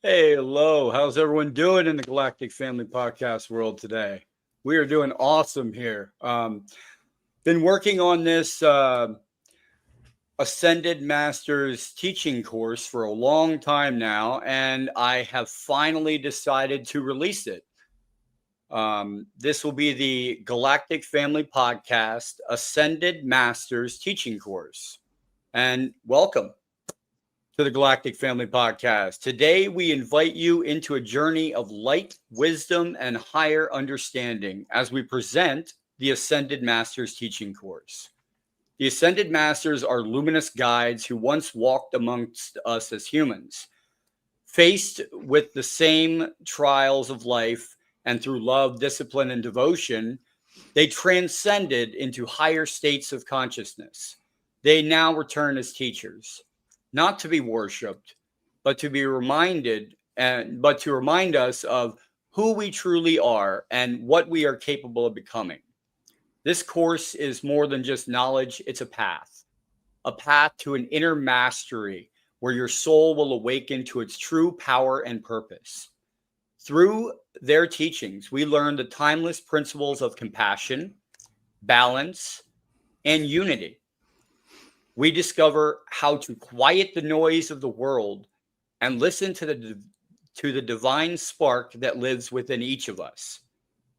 Hey, hello. How's everyone doing in the Galactic Family podcast world today? We are doing awesome here. Been working on this Ascended Masters teaching course for a long time now, and I have finally decided to release it. This will be the Galactic Family podcast Ascended Masters teaching course. And welcome to the Galactic Family Podcast. Today, we invite you into a journey of light, wisdom, and higher understanding as we present the Ascended Masters teaching course. The Ascended Masters are luminous guides who once walked amongst us as humans. Faced with the same trials of life, and through love, discipline, and devotion, they transcended into higher states of consciousness. They now return as teachers, not to be worshipped, but to be reminded but to remind us of who we truly are and what we are capable of becoming. This course is more than just knowledge, it's a path to an inner mastery where your soul will awaken to its true power and purpose. Through their teachings, we learn the timeless principles of compassion, balance, and unity. We discover how to quiet the noise of the world and listen to the divine spark that lives within each of us.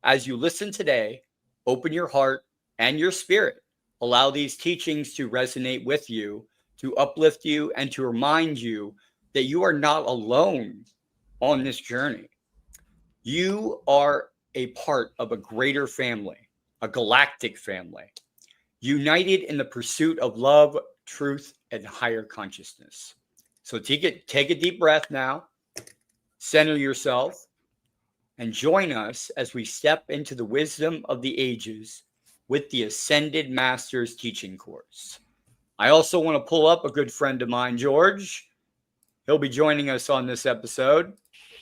As you listen today, open your heart and your spirit. Allow these teachings to resonate with you, to uplift you, and to remind you that you are not alone on this journey. You are a part of a greater family, a galactic family, united in the pursuit of love, truth, and higher consciousness. So take a deep breath now, center yourself, and join us as we step into the wisdom of the ages with the Ascended Masters teaching course. I also want to pull up a good friend of mine, George. He'll be joining us on this episode.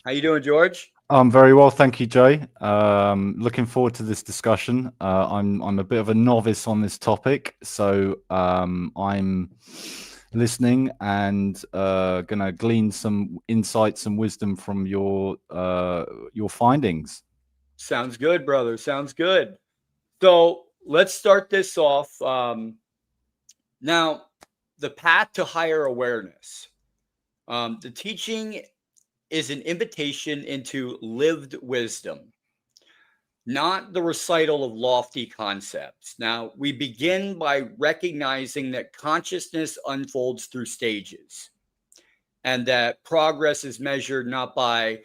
How you doing, George? I'm very well, thank you, Jay. Looking forward to this discussion. I'm a bit of a novice on this topic, so I'm listening and gonna glean some insights and wisdom from your findings. Sounds good, brother. Sounds good. So let's start this off. Now, the path to higher awareness. The teaching is an invitation into lived wisdom, not the recital of lofty concepts. Now, we begin by recognizing that consciousness unfolds through stages and that progress is measured not by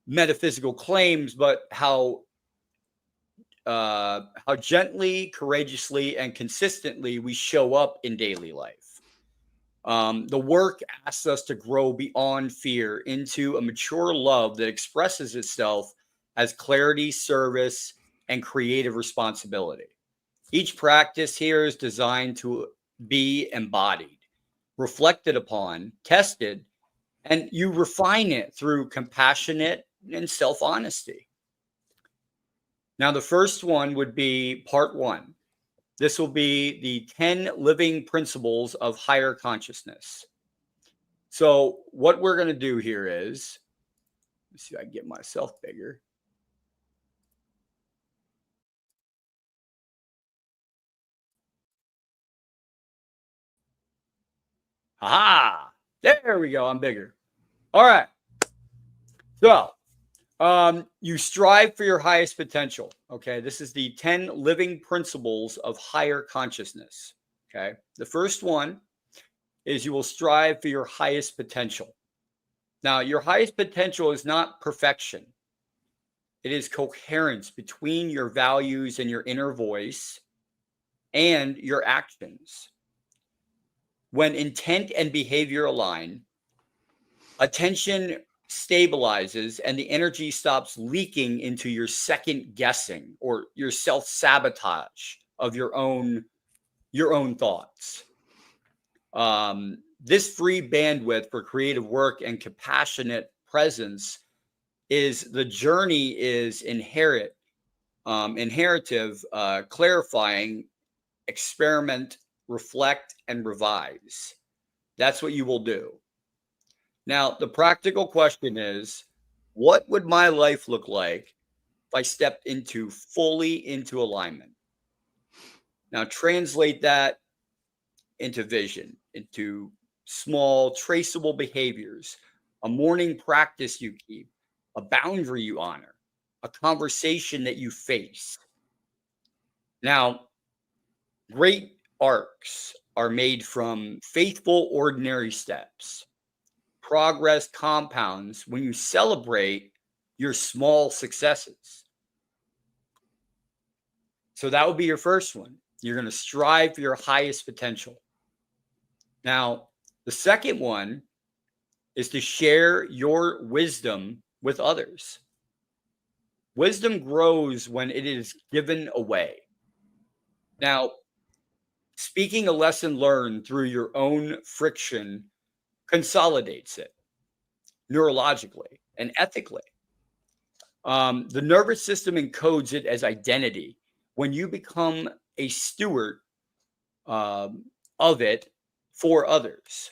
metaphysical claims, but how gently, courageously, and consistently we show up in daily life. The work asks us to grow beyond fear into a mature love that expresses itself as clarity, service, and creative responsibility. Each practice here is designed to be embodied, reflected upon, tested, and you refine it through compassionate and self honesty. Now, the first one would be part one. This will be the 10 living principles of higher consciousness. So, what we're going to do here is, let's see if I can get myself bigger. Aha! There we go. I'm bigger. All right. So, you strive for your highest potential. Okay. This is the 10 living principles of higher consciousness. Okay. The first one is you will strive for your highest potential. Now, your highest potential is not perfection, it is coherence between your values and your inner voice and your actions. When intent and behavior align, attention stabilizes and the energy stops leaking into your second guessing or your self sabotage of your own thoughts. This free bandwidth for creative work and compassionate presence is the journey is inheritive, clarifying, experiment, reflect, and revise. That's what you will do. Now, the practical question is, what would my life look like if I stepped fully into alignment? Now, translate that into vision, into small, traceable behaviors, a morning practice you keep, a boundary you honor, a conversation that you face. Now, great arcs are made from faithful, ordinary steps. Progress compounds when you celebrate your small successes. So that would be your first one. You're going to strive for your highest potential. Now, the second one is to share your wisdom with others. Wisdom grows when it is given away. Now, speaking a lesson learned through your own friction consolidates it neurologically and ethically. The nervous system encodes it as identity. When you become a steward of it for others.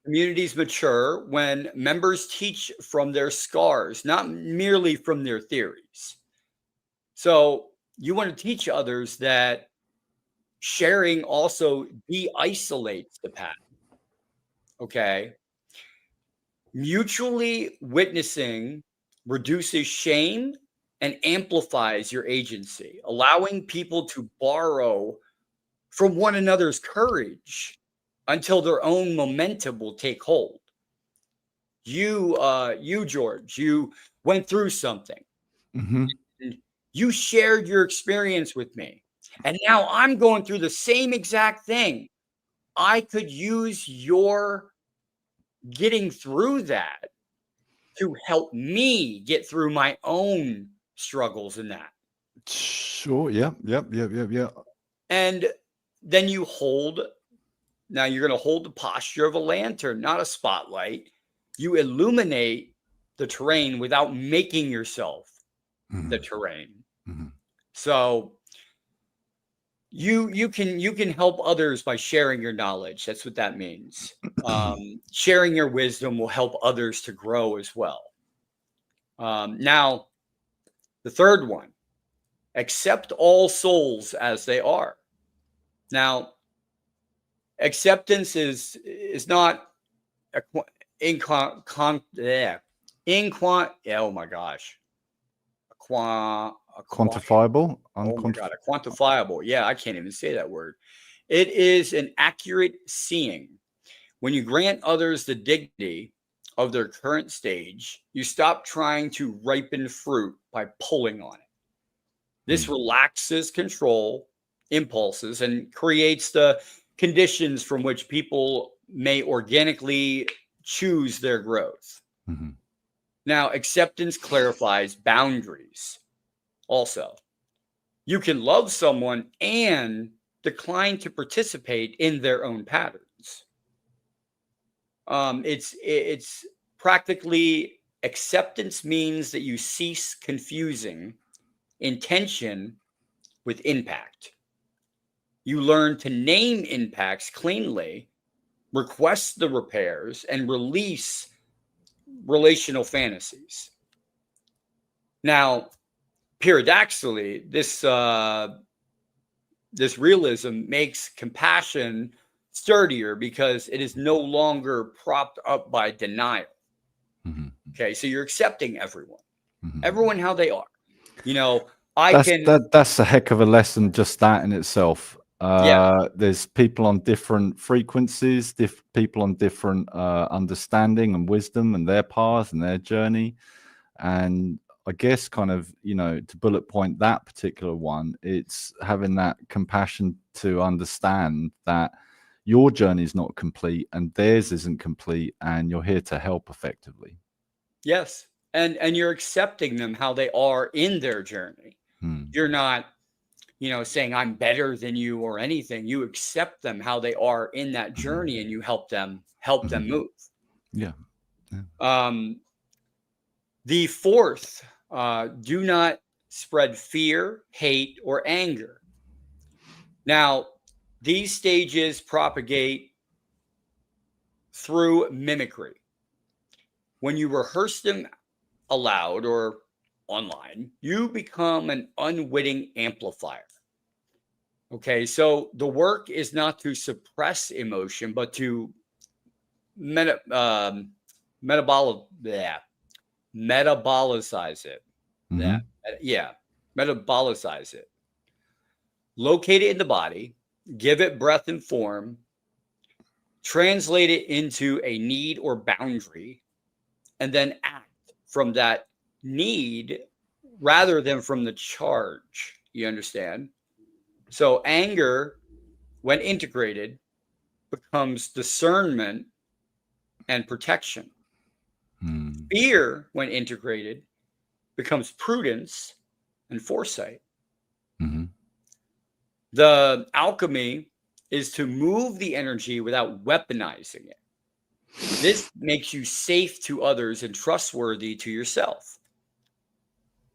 Communities mature when members teach from their scars, not merely from their theories. So you want to teach others that sharing also de-isolates the path. Okay. Mutually witnessing reduces shame and amplifies your agency, allowing people to borrow from one another's courage until their own momentum will take hold. You, George, you went through something. Mm-hmm. And you shared your experience with me. And now I'm going through the same exact thing. I could use your getting through that to help me get through my own struggles in that. Sure. Yep. And then you hold, now you're going to hold the posture of a lantern, not a spotlight. You illuminate the terrain without making yourself the terrain. Mm-hmm. So you can help others by sharing your knowledge. That's what that means. Sharing your wisdom will help others to grow as well. Now, the third one, accept all souls as they are. Now, acceptance is not oh my gosh, Quantifiable. oh my god, quantifiable. Yeah, I can't even say that word. It is an accurate seeing. When you grant others the dignity of their current stage, you stop trying to ripen fruit by pulling on it. This relaxes control impulses and creates the conditions from which people may organically choose their growth. Mm-hmm. Now, acceptance clarifies boundaries. Also, you can love someone and decline to participate in their own patterns. It's practically acceptance means that you cease confusing intention with impact. You learn to name impacts cleanly, request the repairs, and release relational fantasies. Now, paradoxically, this realism makes compassion sturdier because it is no longer propped up by denial. Mm-hmm. Okay, so you're accepting everyone, Mm-hmm. everyone how they are. You know, that's a heck of a lesson, just that in itself. There's people on different frequencies, people on different understanding and wisdom and their path and their journey. And I guess kind of, to bullet point that particular one, it's having that compassion to understand that your journey is not complete and theirs isn't complete, and you're here to help effectively. Yes. And you're accepting them how they are in their journey. You're not, saying I'm better than you or anything. You accept them how they are in that journey, and you help them move. Yeah. The fourth, do not spread fear, hate, or anger. Now, these stages propagate through mimicry. When you rehearse them aloud or online, you become an unwitting amplifier. Okay, so the work is not to suppress emotion, but to metabolize it. Mhm. Metabolize it. Locate it in the body, give it breath and form, translate it into a need or boundary, and then act from that need rather than from the charge. You understand? So anger, when integrated, becomes discernment and protection. Mm. Fear, when integrated, becomes prudence and foresight. Mhm. The alchemy is to move the energy without weaponizing it. This makes you safe to others and trustworthy to yourself.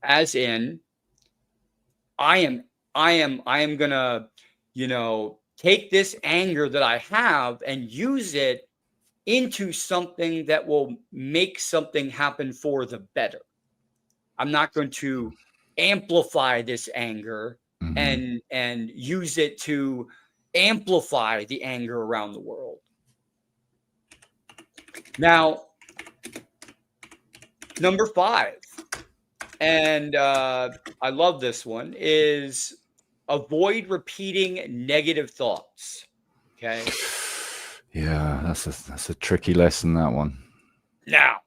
As in, I am gonna, take this anger that I have and use it into something that will make something happen for the better. I'm not going to amplify this anger Mhm. and use it to amplify the anger around the world. Now, number 5, and I love this one, is avoid repeating negative thoughts. Okay. Yeah, that's a tricky lesson, that one. Now,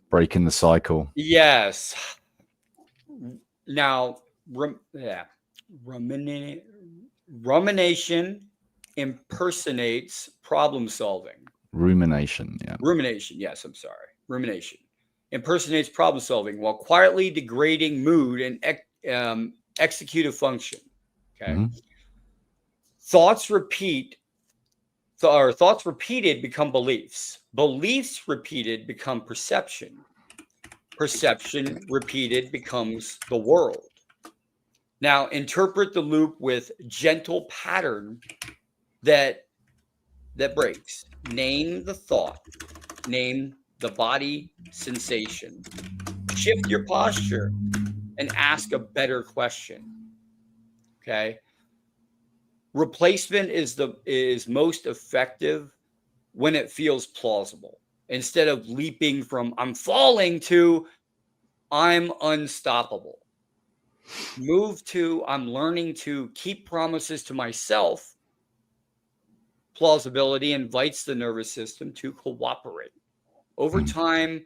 Breaking the cycle. yes. Now, rumination impersonates problem solving. Rumination. Yeah. Rumination, yes, I'm sorry. Rumination impersonates problem solving while quietly degrading mood and executive function. Okay. Mhm. Thoughts repeat, or thoughts repeated become beliefs. Beliefs repeated become perception. Perception repeated becomes the world. Now, interpret the loop with gentle pattern that breaks. Name the thought. Name the body sensation. Shift your posture and ask a better question. Okay. Replacement is most effective when it feels plausible. Instead of leaping from I'm falling to I'm unstoppable. Move to I'm learning to keep promises to myself. Plausibility invites the nervous system to cooperate. Over Mm. time,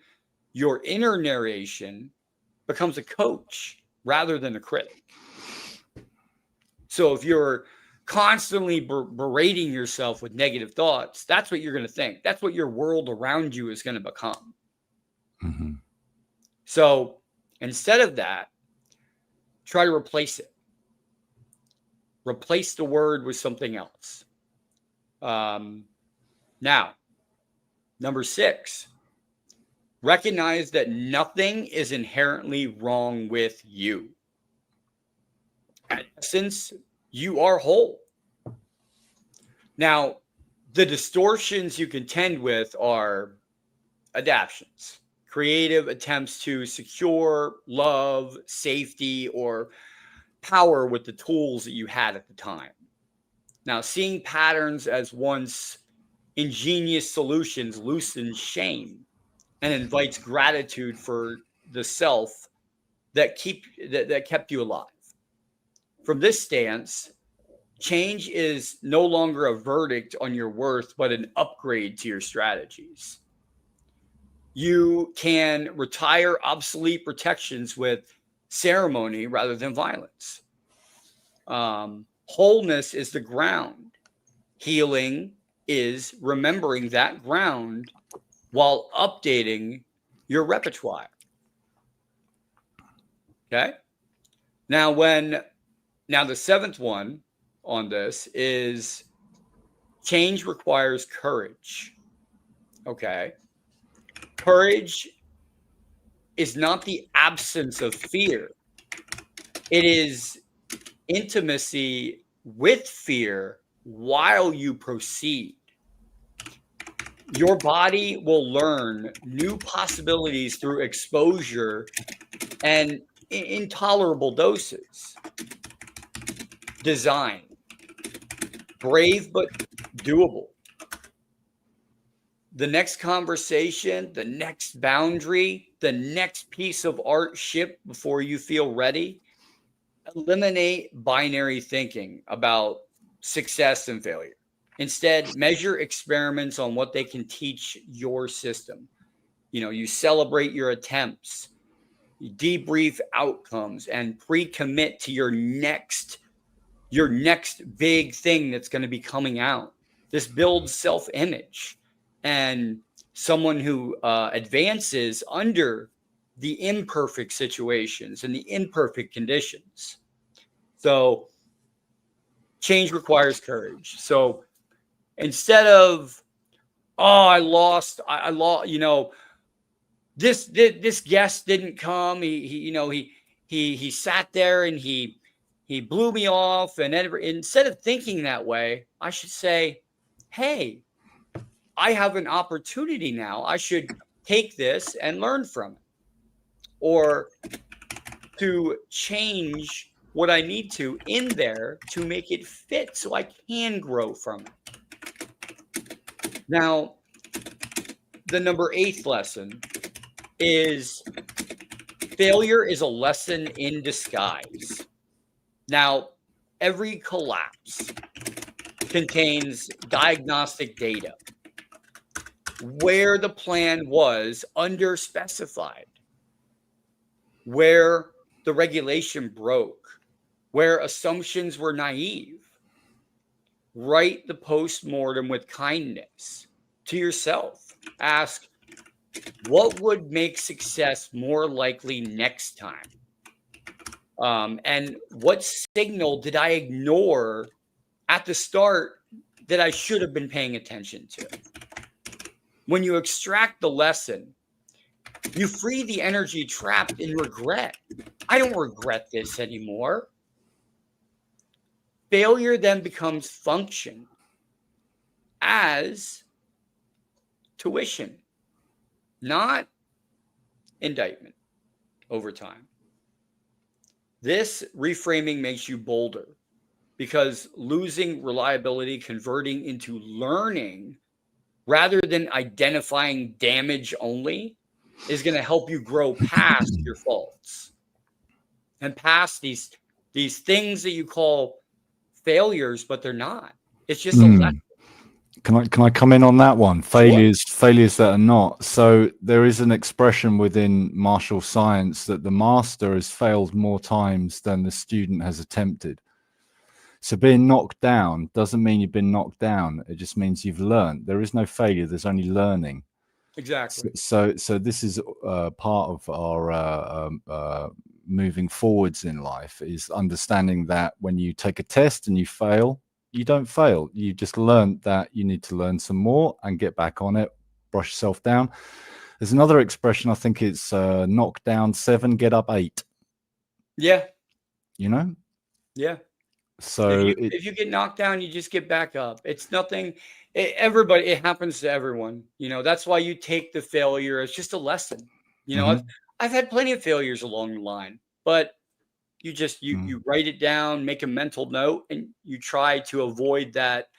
your inner narration becomes a coach rather than a critic. So if you're constantly berating yourself with negative thoughts, that's what you're going to think. That's what your world around you is going to become. Mhm. So instead of that, try to replace it. Replace the word with something else. Now, number 6, recognize that nothing is inherently wrong with you. At essence, you are whole. Now, the distortions you contend with are adaptions, creative attempts to secure love, safety, or power with the tools that you had at the time. Now, seeing patterns as once ingenious solutions loosens shame and invites gratitude for the self that kept you alive. From this stance, change is no longer a verdict on your worth, but an upgrade to your strategies. You can retire obsolete protections with ceremony rather than violence. Wholeness is the ground. Healing is remembering that ground while updating your repertoire. Okay. Now, the 7th one on this is change requires courage. Okay. Courage is not the absence of fear. It is intimacy with fear while you proceed. Your body will learn new possibilities through exposure and intolerable doses. Design, brave but doable. The next conversation, the next boundary, the next piece of art shipped before you feel ready. Eliminate binary thinking about success and failure. Instead, measure experiments on what they can teach your system. You celebrate your attempts, you debrief outcomes, and pre-commit to your next big thing that's going to be coming out. This builds self-image, and someone who advances under the imperfect situations and the imperfect conditions. So change requires courage. So instead of, I lost, this guest didn't come. He sat there and he blew me off. And instead of thinking that way, I should say, hey, I have an opportunity now. I should take this and learn from it, or to change what I need to in there to make it fit so I can grow from it. Now, the number 8th lesson is failure is a lesson in disguise. Now, every collapse contains diagnostic data where the plan was underspecified, where the regulation broke, where assumptions were naive. Write the postmortem with kindness to yourself. Ask, what would make success more likely next time? And what signal did I ignore at the start that I should have been paying attention to? When you extract the lesson, you free the energy trapped in regret. I don't regret this anymore. Failure then becomes function as tuition, not indictment over time. This reframing makes you bolder, because losing reliability, converting into learning rather than identifying damage only, is going to help you grow past your faults and past these things that you call failures, but they're not. It's just a lesson. Can I come in on that one? Sure. Failures that are not. So there is an expression within martial science that the master has failed more times than the student has attempted. So being knocked down doesn't mean you've been knocked down. It just means you've learned. There is no failure. There's only learning. Exactly. So this is part of our moving forwards in life, is understanding that when you take a test and you fail, you don't fail. You just learned that you need to learn some more and get back on it, brush yourself down. There's another expression, I think it's knock down 7, get up 8. Yeah. Yeah. So if you get knocked down, you just get back up. It's nothing. It happens to everyone. That's why you take the failure as just a lesson. I've had plenty of failures along the line, but you just you write it down, make a mental note, and you try to avoid that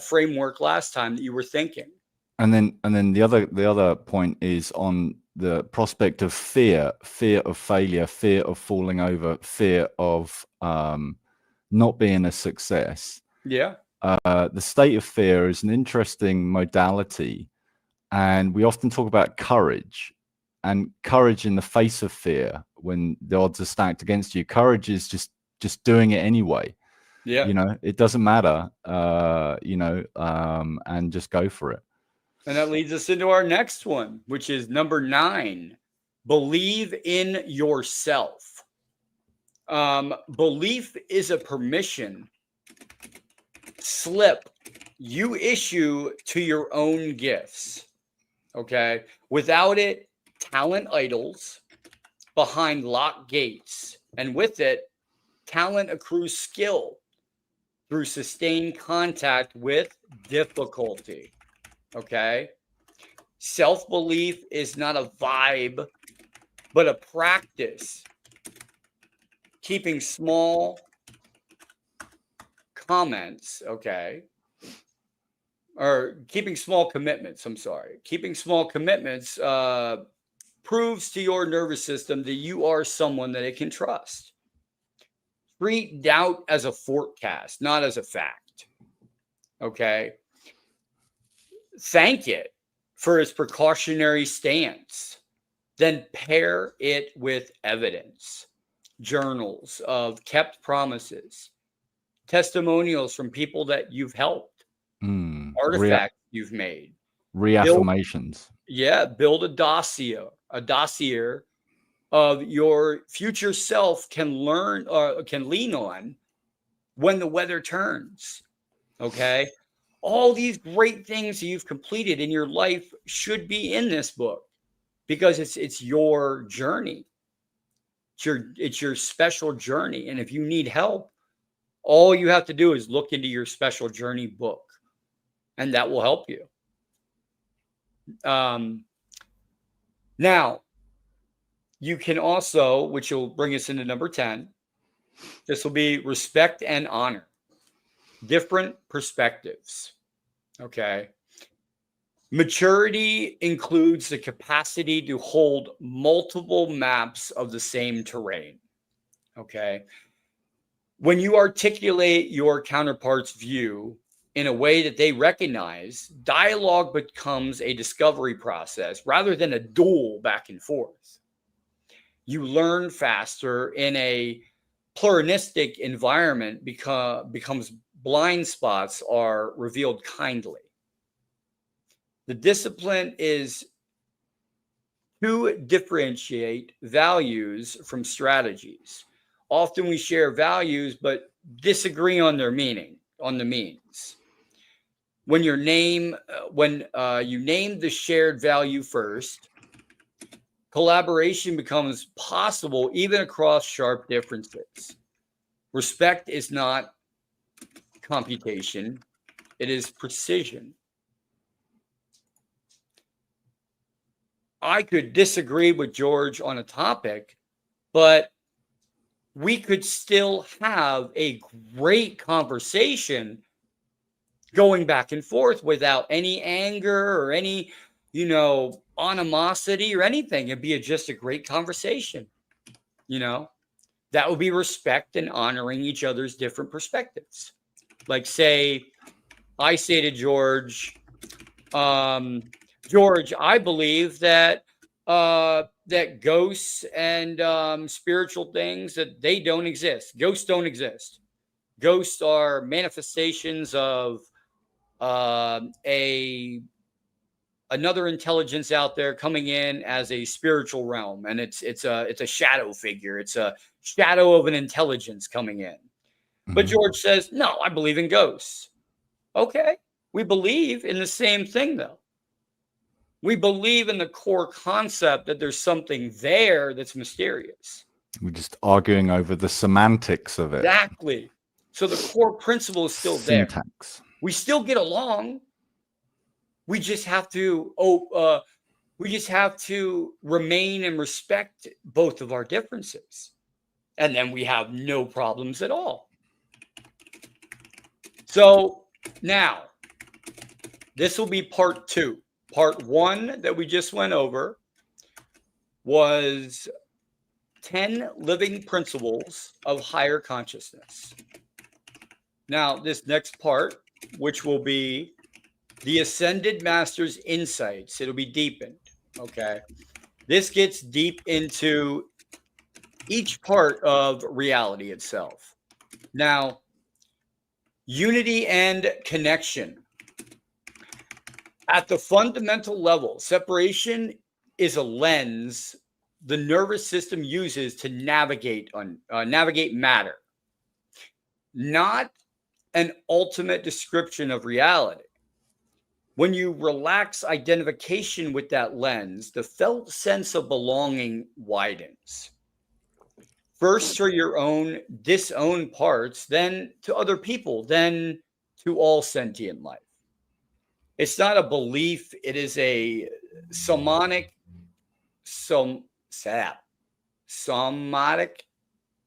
framework last time that you were thinking. And then the other point is on the prospect of fear of failure, fear of falling over, fear of not being a success. Yeah. The state of fear is an interesting modality, and we often talk about courage. And courage in the face of fear, when the odds are stacked against you. Courage is just doing it anyway. Yeah. It doesn't matter, and just go for it. And that leads us into our next one, which is number 9. Believe in yourself. Belief is a permission slip you issue to your own gifts. Okay. Without it, talent idles behind locked gates, and with it, talent accrues skill through sustained contact with difficulty. Okay. Self-belief is not a vibe, but a practice. Keeping small comments, okay, or keeping small commitments. I'm sorry. Keeping small commitments proves to your nervous system that you are someone that it can trust. Treat doubt as a forecast, not as a fact. Okay. Thank it for its precautionary stance. Then pair it with evidence, journals of kept promises, testimonials from people that you've helped, artifacts you've made, reaffirmations. Build a dossier of your future self can learn or can lean on when the weather turns. Okay. All these great things that you've completed in your life should be in this book because it's your journey. It's your special journey. And if you need help, all you have to do is look into your special journey book, and that will help you. Now, you can also, which will bring us into number 10, this will be respect and honor. Different perspectives. Okay. Maturity includes the capacity to hold multiple maps of the same terrain. Okay. When you articulate your counterpart's view in a way that they recognize, dialogue becomes a discovery process rather than a duel back and forth. You learn faster in a pluralistic environment becomes blind spots are revealed kindly. The discipline is to differentiate values from strategies. Often we share values, but disagree on their meaning, on the means. When you name the shared value first, collaboration becomes possible even across sharp differences. Respect is not computation, it is precision. I could disagree with George on a topic, but we could still have a great conversation going back and forth without any anger or any, animosity or anything. It'd be just a great conversation. That would be respect and honoring each other's different perspectives. Like, say, I say to George, George, I believe that that ghosts and spiritual things, that they don't exist. Ghosts don't exist. Ghosts are manifestations of another intelligence out there coming in as a spiritual realm, and it's a shadow figure. It's a shadow of an intelligence coming in. But George says, no, I believe in ghosts. Okay, we believe in the same thing, though. We believe in the core concept that there's something there that's mysterious. We're just arguing over the semantics of it. Exactly. So the core principle is still Syntax. there. We still get along. We just have to remain and respect both of our differences. And then we have no problems at all. So now, this will be part 2. Part 1 that we just went over was 10 living principles of higher consciousness. Now, this next part, which will be the Ascended Master's insights, it'll be deepened, okay? This gets deep into each part of reality itself. Now, unity and connection. At the fundamental level, separation is a lens the nervous system uses to navigate matter, not an ultimate description of reality. When you relax identification with that lens, the felt sense of belonging widens. First to your own disowned parts, then to other people, then to all sentient life. It's not a belief. It is a somatic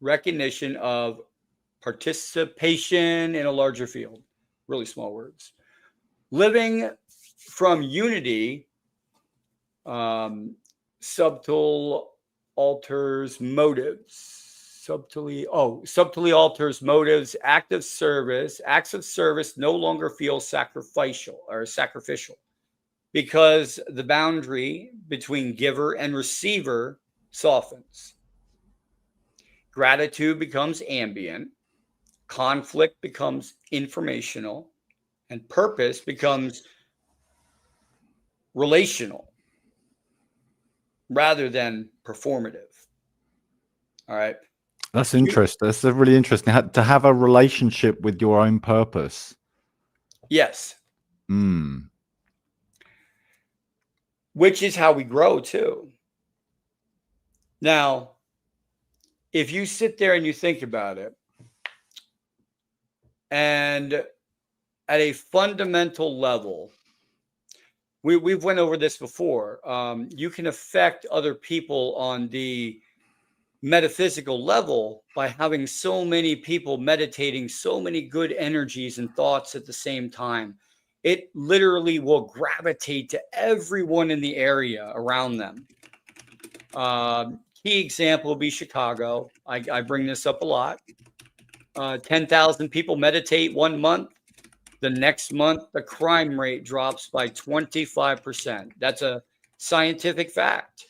recognition of participation in a larger field. Really small words. Living from unity, subtly alters motives. Subtly alters motives. Acts of service no longer feel sacrificial because the boundary between giver and receiver softens. Gratitude becomes ambient, conflict becomes informational, and purpose becomes relational rather than performative. All right. That's interesting. That's really interesting to have a relationship with your own purpose. Yes. Which is how we grow too. Now, if you sit there and you think about it, and at a fundamental level, we've went over this before. You can affect other people on the metaphysical level by having so many people meditating so many good energies and thoughts at the same time. It literally will gravitate to everyone in the area around them. Key example would be Chicago. I bring this up a lot. 10,000 people meditate 1 month. The next month, the crime rate drops by 25%. That's a scientific fact.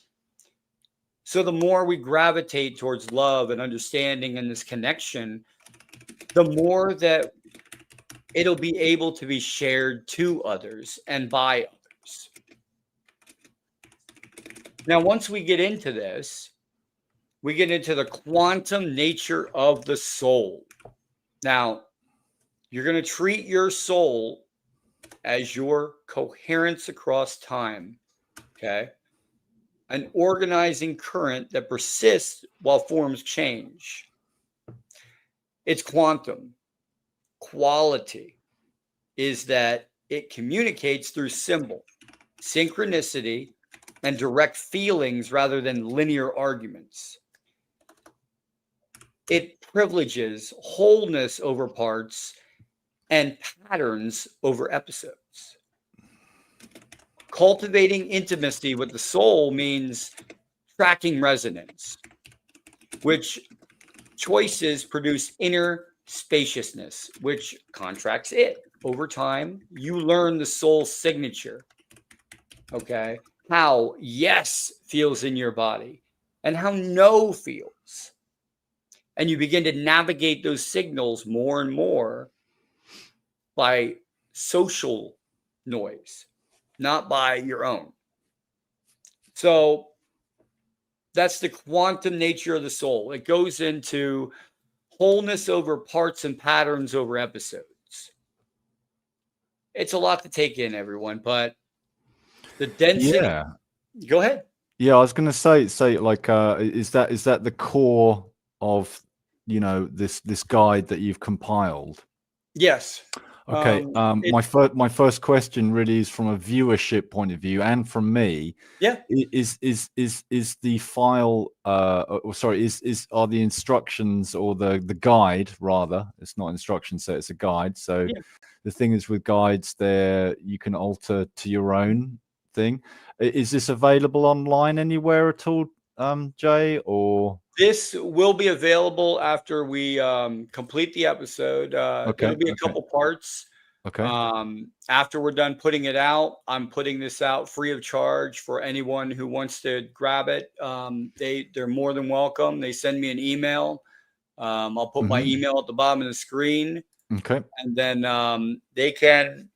So the more we gravitate towards love and understanding and this connection, the more that it'll be able to be shared to others and by others. Now, once we get into this, we get into the quantum nature of the soul. Now, you're going to treat your soul as your coherence across time, okay? An organizing current that persists while forms change. It's quantum. Quality is that it communicates through symbol, synchronicity, and direct feelings rather than linear arguments. It privileges wholeness over parts and patterns over episodes. Cultivating intimacy with the soul means tracking resonance, which choices produce inner spaciousness, which contracts it. Over time, you learn the soul's signature, okay? How yes feels in your body and how no feels. And you begin to navigate those signals more and more by social noise, not by your own. So that's the quantum nature of the soul. It goes into wholeness over parts and patterns over episodes. It's a lot to take in, everyone, but the density. Yeah. Go ahead. Yeah, I was going to say like, is that the core of, you know, this guide that you've compiled? Yes. Okay. My first question really is from a viewership point of view, and from me. Yeah. Is the file? Are the instructions or the guide rather? It's not instructions, so it's a guide. So yeah. The thing is with guides, there you can alter to your own thing. Is this available online anywhere at all, Jay? Or this will be available after we complete the episode. It'll be a couple parts. Okay. After we're done putting it out, I'm putting this out free of charge for anyone who wants to grab it. They're more than welcome. They send me an email. I'll put my email at the bottom of the screen. Okay. And then they can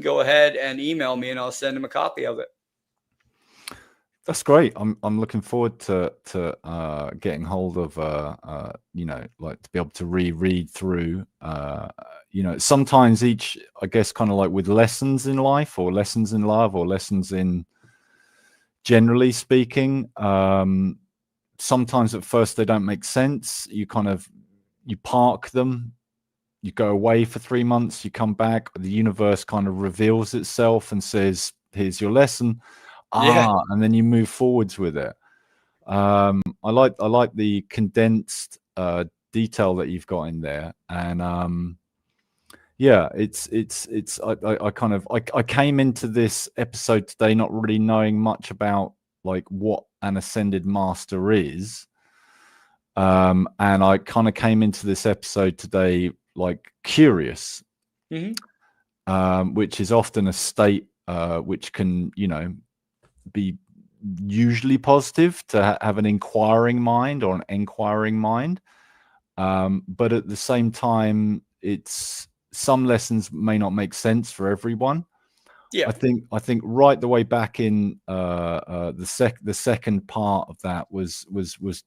go ahead and email me, and I'll send them a copy of it. That's great. I'm looking forward to getting hold of you know, like to be able to reread through. You know, sometimes each, I guess, kind of like with lessons in life or lessons in love or lessons in generally speaking. Sometimes at first they don't make sense. You park them you go away for 3 months, you come back, the universe kind of reveals itself and says, here's your lesson. Yeah. And then you move forwards with it. I like the condensed detail that you've got in there. And yeah, I came into this episode today not really knowing much about like what an ascended master is. And I kind of came into this episode today like curious, which is often a state which can, be usually positive to have an inquiring mind or an enquiring mind. But at the same time, it's some lessons may not make sense for everyone. Yeah. I think right the way back in the second part of that was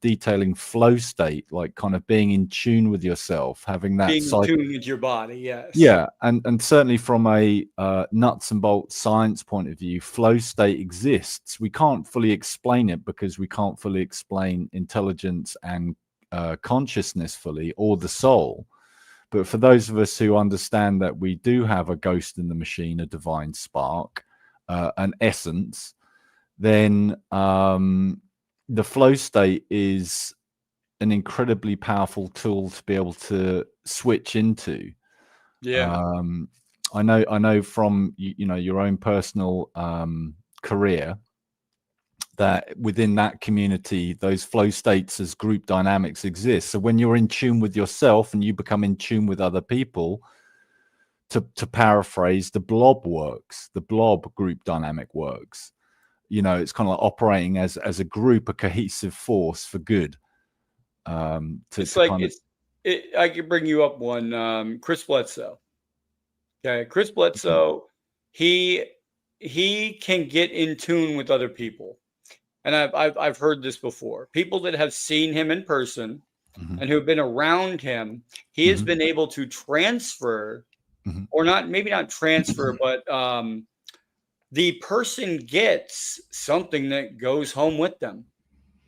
detailing flow state, like kind of being in tune with yourself, having that Being in tune with your body. Yes. Yeah, and certainly from a nuts and bolts science point of view, flow state exists. We can't fully explain it because we can't fully explain intelligence and consciousness fully, or the soul. But for those of us who understand that we do have a ghost in the machine, a divine spark, an essence, then the flow state is an incredibly powerful tool to be able to switch into. Yeah. I know from your own personal career that within that community, those flow states as group dynamics exist. So when you're in tune with yourself and you become in tune with other people, to paraphrase, the blob works. The blob group dynamic works. It's kind of like operating as a group, a cohesive force for good. It's like I could bring you up one. Chris Bledsoe. Okay, Chris Bledsoe. He can get in tune with other people. And I've heard this before. People that have seen him in person and who've been around him, he has been able to transfer, or maybe not transfer, but the person gets something that goes home with them.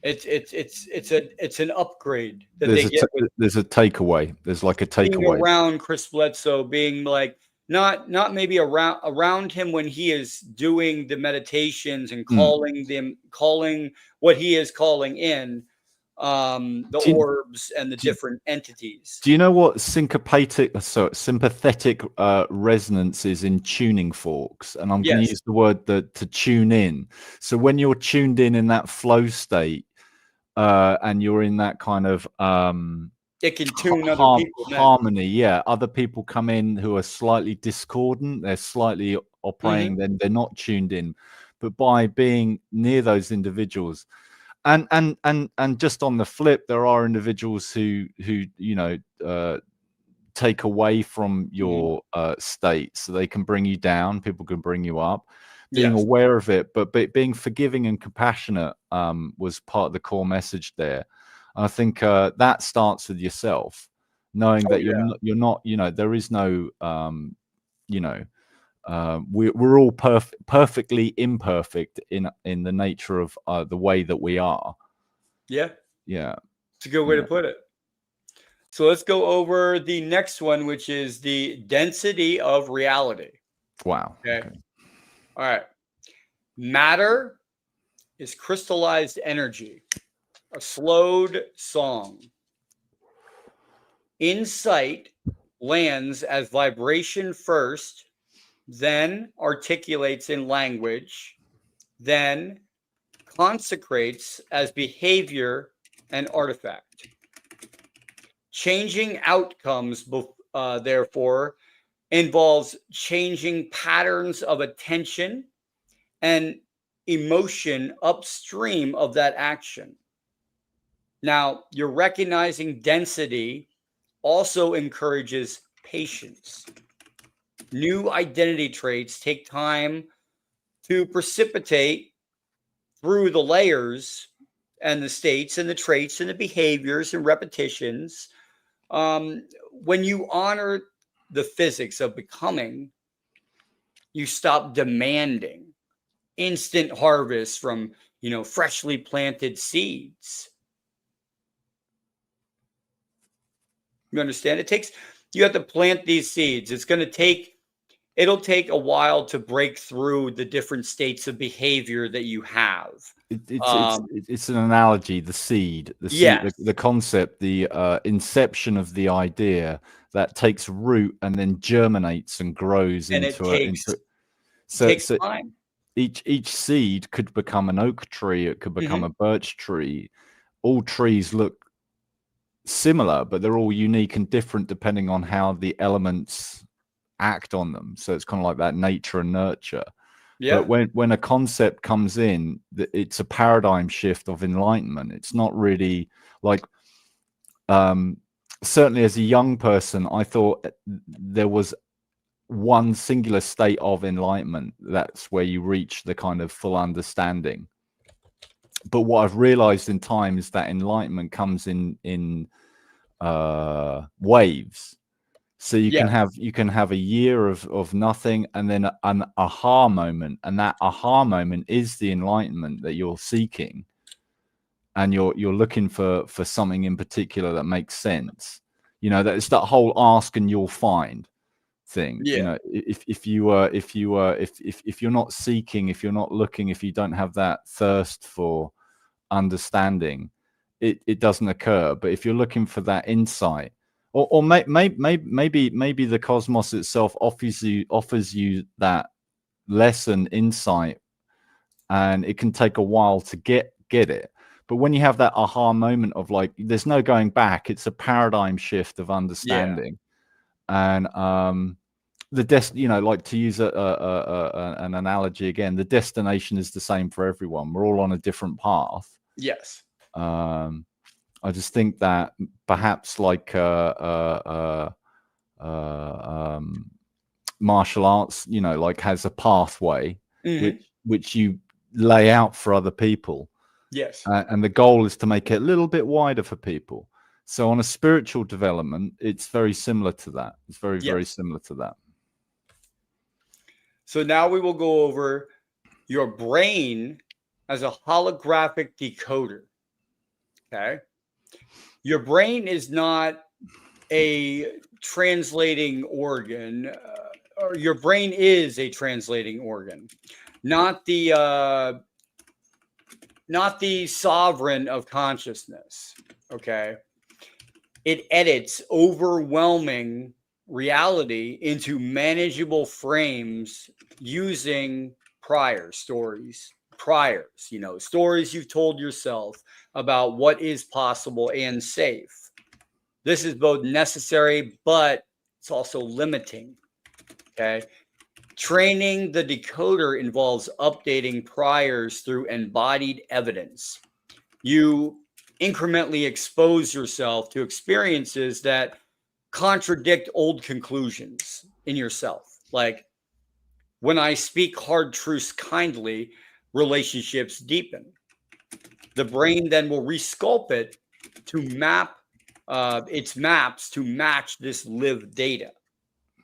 It's an upgrade that they get with there's a takeaway. There's like a being takeaway. around Chris Bledsoe, being like not maybe around him when he is doing the meditations and calling what he is calling in the orbs and the different entities. Do you know what sympathetic resonance is in tuning forks? And I'm going to use the word to tune in. So when you're tuned in that flow state, and you're in that kind of it can tune other people. Harmony, yeah. Other people come in who are slightly discordant. They're slightly operating. Then they're not tuned in. But by being near those individuals, and just on the flip, there are individuals who take away from your state, so they can bring you down. People can bring you up. Being aware of it, but being forgiving and compassionate was part of the core message there. I think that starts with yourself, knowing that you're not, there is no, we're all perfectly imperfect in the nature of the way that we are. Yeah. Yeah. It's a good way to put it. So let's go over the next one, which is the density of reality. Wow. Okay. All right. Matter is crystallized energy, a slowed song. Insight lands as vibration first, then articulates in language, then consecrates as behavior and artifact. Changing outcomes, therefore, involves changing patterns of attention and emotion upstream of that action. Now, you're recognizing density also encourages patience. New identity traits take time to precipitate through the layers and the states and the traits and the behaviors and repetitions. When you honor the physics of becoming, you stop demanding instant harvest from freshly planted seeds. You understand? It takes You have to plant these seeds. It'll take a while to break through the different states of behavior that you have. It's an analogy. The seed, Yes. the concept, the inception of the idea that takes root and then germinates and grows And it takes time. Each seed could become an oak tree. It could become Mhm. a birch tree. All trees look similar, but they're all unique and different depending on how the elements act on them. So it's kind of like that nature and nurture. Yeah. But when a concept comes in, it's a paradigm shift of enlightenment. It's not really like, certainly as a young person, I thought there was one singular state of enlightenment. That's where you reach the kind of full understanding. But what I've realized in time is that enlightenment comes in waves. So you can have a year of nothing and then an aha moment, and that aha moment is the enlightenment that you're seeking, and you're looking for something in particular that makes sense. You know, that it's that whole ask and you'll find thing. You Yeah. know, if you're not seeking, if you're not looking, if you don't have that thirst for understanding, it doesn't occur. But if you're looking for that insight, or maybe the cosmos itself offers you that lesson, insight, and it can take a while to get it. But when you have that aha moment of like, there's no going back, it's a paradigm shift of understanding. And you know, like, to use an analogy again, the destination is the same for everyone. We're all on a different path. Yes. I just think that perhaps like martial arts, you know, like has a pathway which you lay out for other people. Yes. And the goal is to make it a little bit wider for people. So on a spiritual development, it's very similar to that. It's very similar to that. So now we will go over your brain as a holographic decoder. Okay. Your brain is not a translating organ, or your brain is a translating organ, not the sovereign of consciousness. Okay. It edits overwhelming reality into manageable frames using stories, you know, stories you've told yourself about what is possible and safe. This is both necessary, but it's also limiting. Okay. Training the decoder involves updating priors through embodied evidence. You incrementally expose yourself to experiences that contradict old conclusions in yourself. Like, when I speak hard truths kindly, relationships deepen. The brain then will resculpt it to map its maps to match this lived data.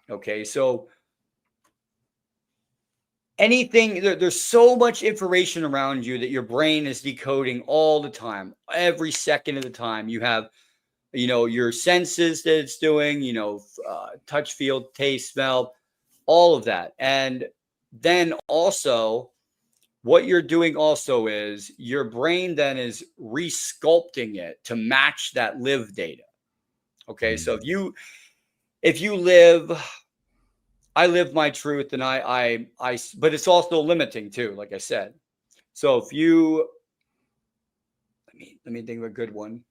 Okay, so there's so much information around you that your brain is decoding all the time, every second of the time. You have, you know, your senses that it's doing, you know, touch, feel, taste, smell, all of that. And then also what you're doing also is your brain then is resculpting it to match that live data. Okay. So if you live, I live my truth, and but it's also limiting too, like I said. So if you, let me think of a good one.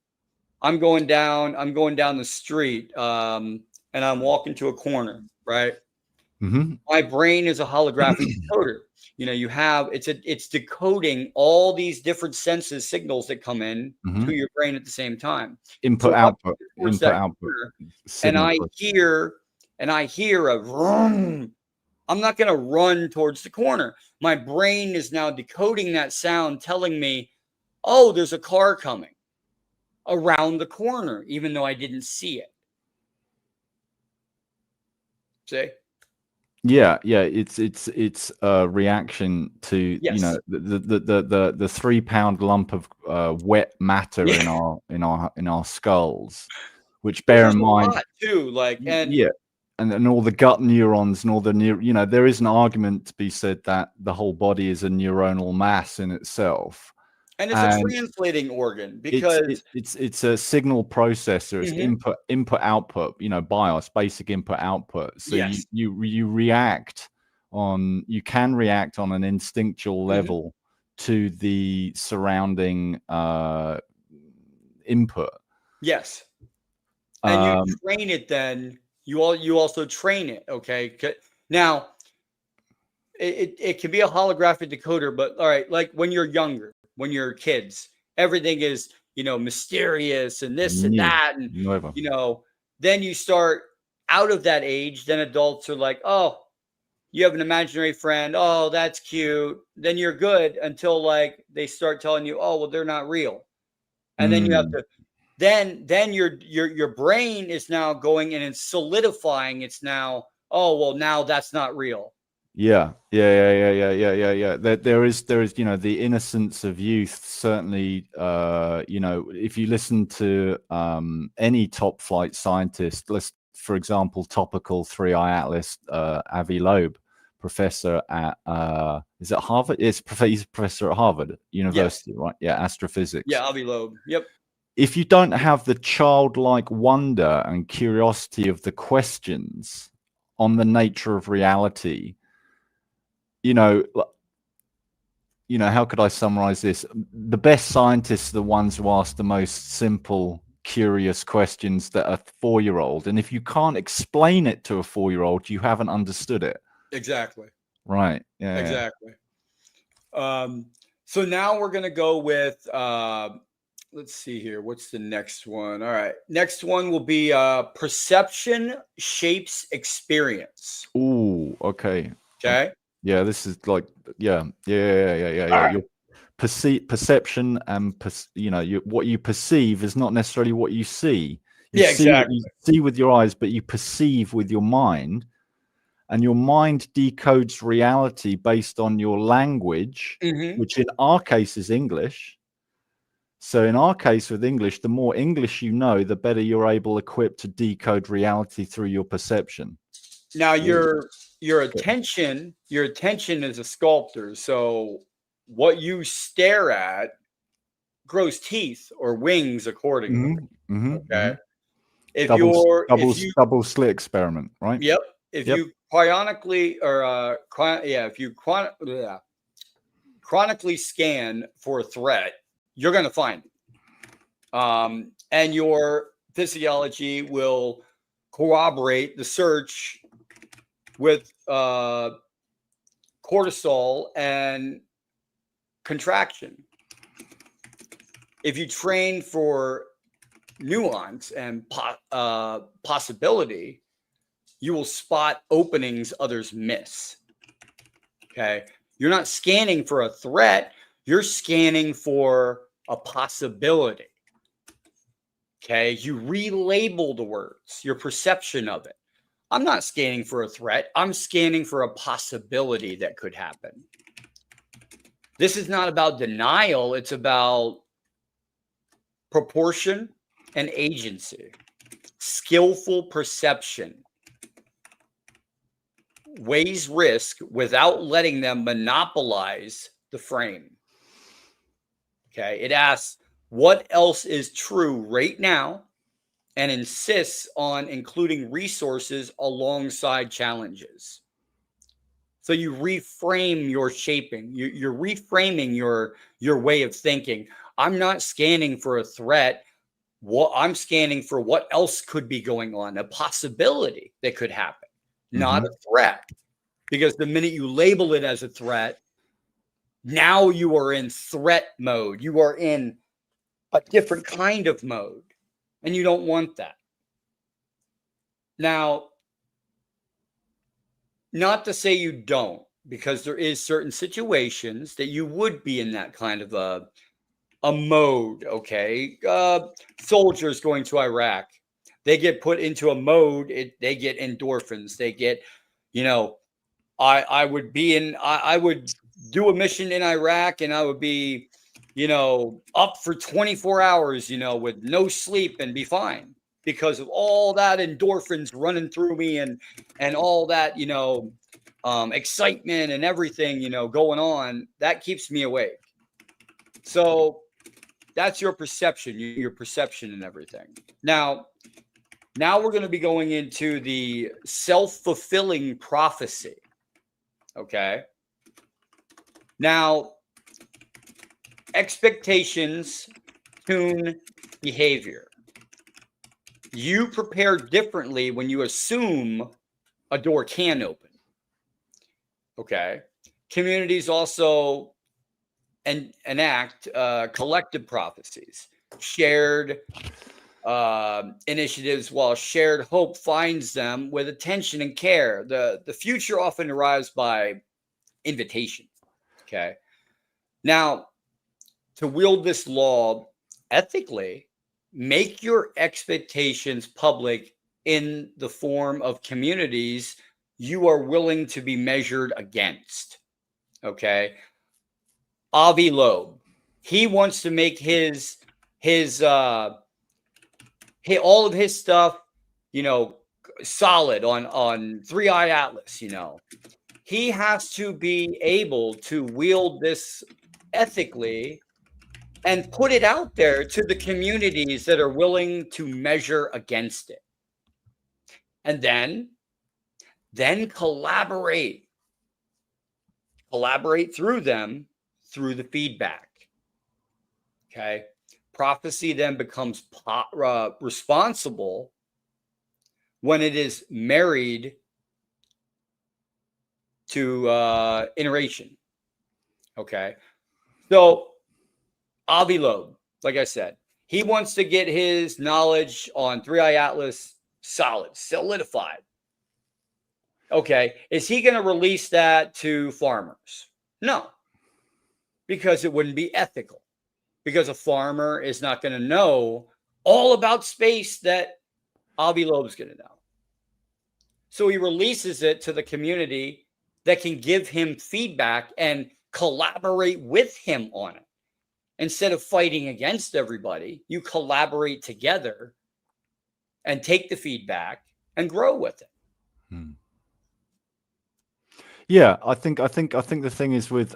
I'm going down the street, and I'm walking to a corner, right? My brain is a holographic decoder. You know, it's decoding all these different senses signals that come in to your brain at the same time. Input, output, and I hear a vroom. I'm not going to run towards the corner. My brain is now decoding that sound, telling me, oh, there's a car coming around the corner, even though I didn't see it. See? Yeah, it's a reaction to you know, the 3 pound lump of wet matter in our skulls, which Well, bear there's in a mind, lot too. Like, and yeah, and all the gut neurons and all the there is an argument to be said that the whole body is a neuronal mass in itself, it's a and translating organ because it's a signal processor. It's Mhm. input output. BIOS, basic input output. So Yes. you react you can react on an instinctual Mhm. level to the surrounding input. Yes. And you Um, train it then. You also train it, okay? Now, it can be a holographic decoder, but all right, like when you're younger, when you're kids, everything is, mysterious and this and new, that. And, nuevo. you know, then you start out of that age, then adults are like, oh, you have an imaginary friend. Oh, that's cute. Then you're good until like they start telling you, oh, well, they're not real. And then you have Mm. to then your brain is now going and it's solidifying. It's now, oh, well, now that's not real. Yeah. There is, the innocence of youth. Certainly, if you listen to any top flight scientist, let's, for example, topical 3i Atlas, Avi Loeb, professor at is it Harvard? He's a professor at Harvard Yes. University, right? Yeah, astrophysics. Yeah, Avi Loeb. Yep. If you don't have the childlike wonder and curiosity of the questions on the nature of reality, you know, how could I summarize this? The best scientists are the ones who ask the most simple, curious questions that a 4-year-old. And if you can't explain it to a 4-year-old, you haven't understood it. Exactly. Right. Yeah. Exactly. So now we're gonna go with let's see here. What's the next one? All right. Next one will be perception shapes experience. Ooh, okay. Okay. Yeah, this is like, yeah. All Your perception and what you perceive is not necessarily what you see. Yeah, You exactly. see with your eyes, but you perceive with your mind, and your mind decodes reality based on your language, Hmm. which in our case is English. So in our case with English, the more English you know, the better you're equipped to decode reality through your perception. Now your attention is a sculptor. So what you stare at grows teeth or wings accordingly. Okay. Double slit experiment, right? Yep. If Yep. you cryonically or if you chronically scan for a threat, you're going to find it. And your physiology will corroborate the search with cortisol and contraction. If you train for nuance and possibility, you will spot openings others miss. Okay. You're not scanning for a threat, you're scanning for a possibility. Okay. You relabel the words, your perception of it. I'm not scanning for a threat, I'm scanning for a possibility that could happen. This is not about denial, it's about proportion and agency. Skillful perception weighs risk without letting them monopolize the frame. Okay. It asks, what else is true right now? And insists on including resources alongside challenges. So you reframe your shaping. You're reframing your way of thinking. I'm not scanning for a threat. I'm scanning for what else could be going on, a possibility that could happen, not a threat. Because the minute you label it as a threat, now you are in threat mode. You are in a different kind of mode, and you don't want that. Now, not to say you don't, because there is certain situations that you would be in that kind of a mode. Okay, soldiers going to Iraq, they get put into a mode. They get endorphins. They get, I would do a mission in Iraq, and I would be, up for 24 hours, with no sleep and be fine. because of all that endorphins running through me and all that, excitement and everything, going on. That keeps me awake. So that's your perception and everything. Now we're going to be going into the self-fulfilling prophecy. Okay. Now, expectations tune behavior. You prepare differently when you assume a door can open. Okay. Communities also enact collective prophecies, shared initiatives, while shared hope finds them with attention and care. The future often arrives by invitation. Okay. Now, to wield this law ethically, make your expectations public in the form of communities you are willing to be measured against. Okay. Avi Loeb, he wants to make his all of his stuff, solid on 3i Atlas. He has to be able to wield this ethically and put it out there to the communities that are willing to measure against it. And then collaborate through them, through the feedback. Okay. Prophecy then becomes responsible when it is married to iteration. Okay. So Avi Loeb, like I said, he wants to get his knowledge on 3i Atlas solidified. Okay. Is he going to release that to farmers? No, because it wouldn't be ethical, because a farmer is not going to know all about space that Avi Loeb's going to know. So he releases it to the community that can give him feedback and collaborate with him on it. Instead of fighting against everybody, you collaborate together and take the feedback and grow with it. Yeah, I think the thing is with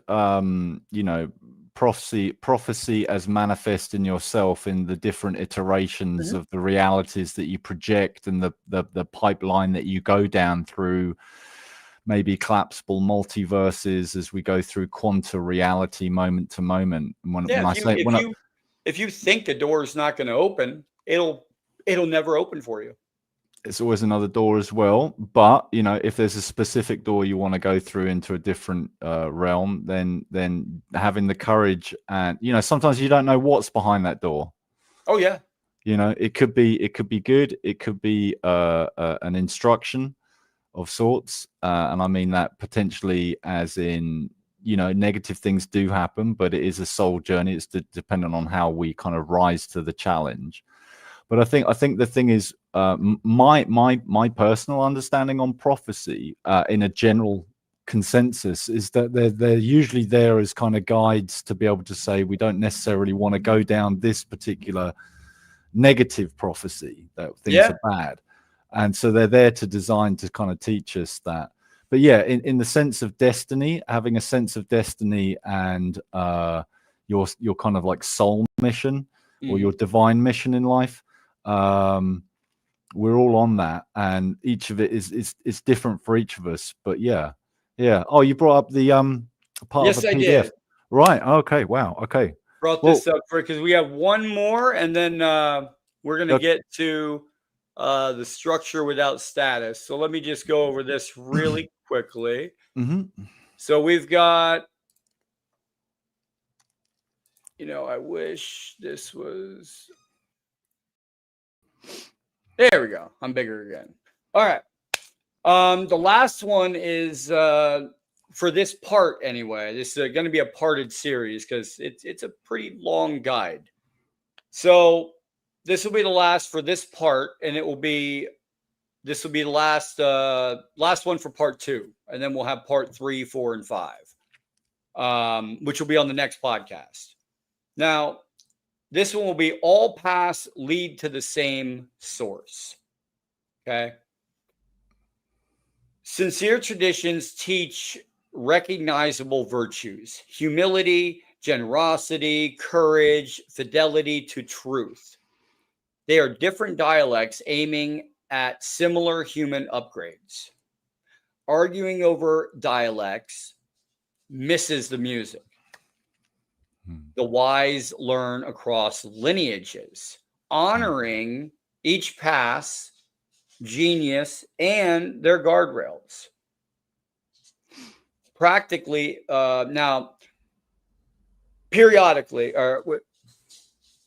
prophecy as manifest in yourself in the different iterations of the realities that you project and the pipeline that you go down through, maybe collapsible multiverses as we go through quantum reality moment to moment. If you think a door is not going to open, it'll never open for you. It's always another door as well. But if there's a specific door you want to go through into a different realm, then having the courage, and sometimes you don't know what's behind that door. Oh yeah. It could be good. It could be an instruction of sorts, and I mean that potentially as in negative things do happen, but it is a soul journey. It's dependent on how we kind of rise to the challenge. But I think the thing is, my personal understanding on prophecy in a general consensus is that they're usually there as kind of guides to be able to say we don't necessarily want to go down this particular negative prophecy that things are bad. And so they're there to design to kind of teach us that. But yeah, in the sense of destiny, having a sense of destiny and your kind of like soul mission or your divine mission in life, we're all on that, and each of it is different for each of us. But yeah. Oh, you brought up the part of the PDF. Yes, I did. Right. Okay. Wow. Okay. Brought this up because we have one more, and then we're going to get to the structure without status. So let me just go over this really quickly. So we've got, I wish this was, there we go. I'm bigger again. All right. The last one is for this part anyway. This is going to be a parted series because it's a pretty long guide. So this will be the last for this part, and this will be the last one for part 2, and then we'll have part 3, 4, and 5, which will be on the next podcast. Now, This one will be all paths lead to the same source. Okay. Sincere traditions teach recognizable virtues: humility, generosity, courage, fidelity to truth. They are different dialects aiming at similar human upgrades. Arguing over dialects misses the music. The wise learn across lineages, honoring each past genius and their guardrails. Practically, periodically, or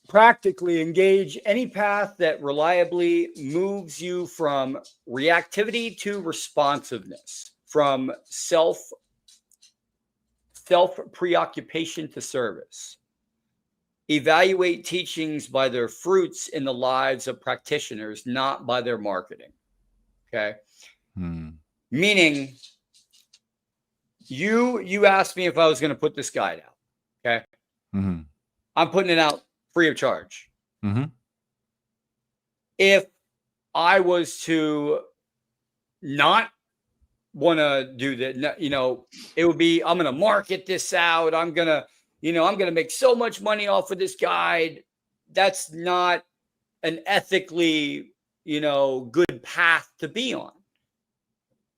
practically engage any path that reliably moves you from reactivity to responsiveness, from self preoccupation to service. Evaluate teachings by their fruits in the lives of practitioners, not by their marketing. Okay. Meaning, you asked me if I was going to put this guide out. Okay. I'm putting it out free of charge. If I was to not want to do that, it would be, I'm going to market this out. I'm going to make so much money off of this guide. That's not an ethically, good path to be on.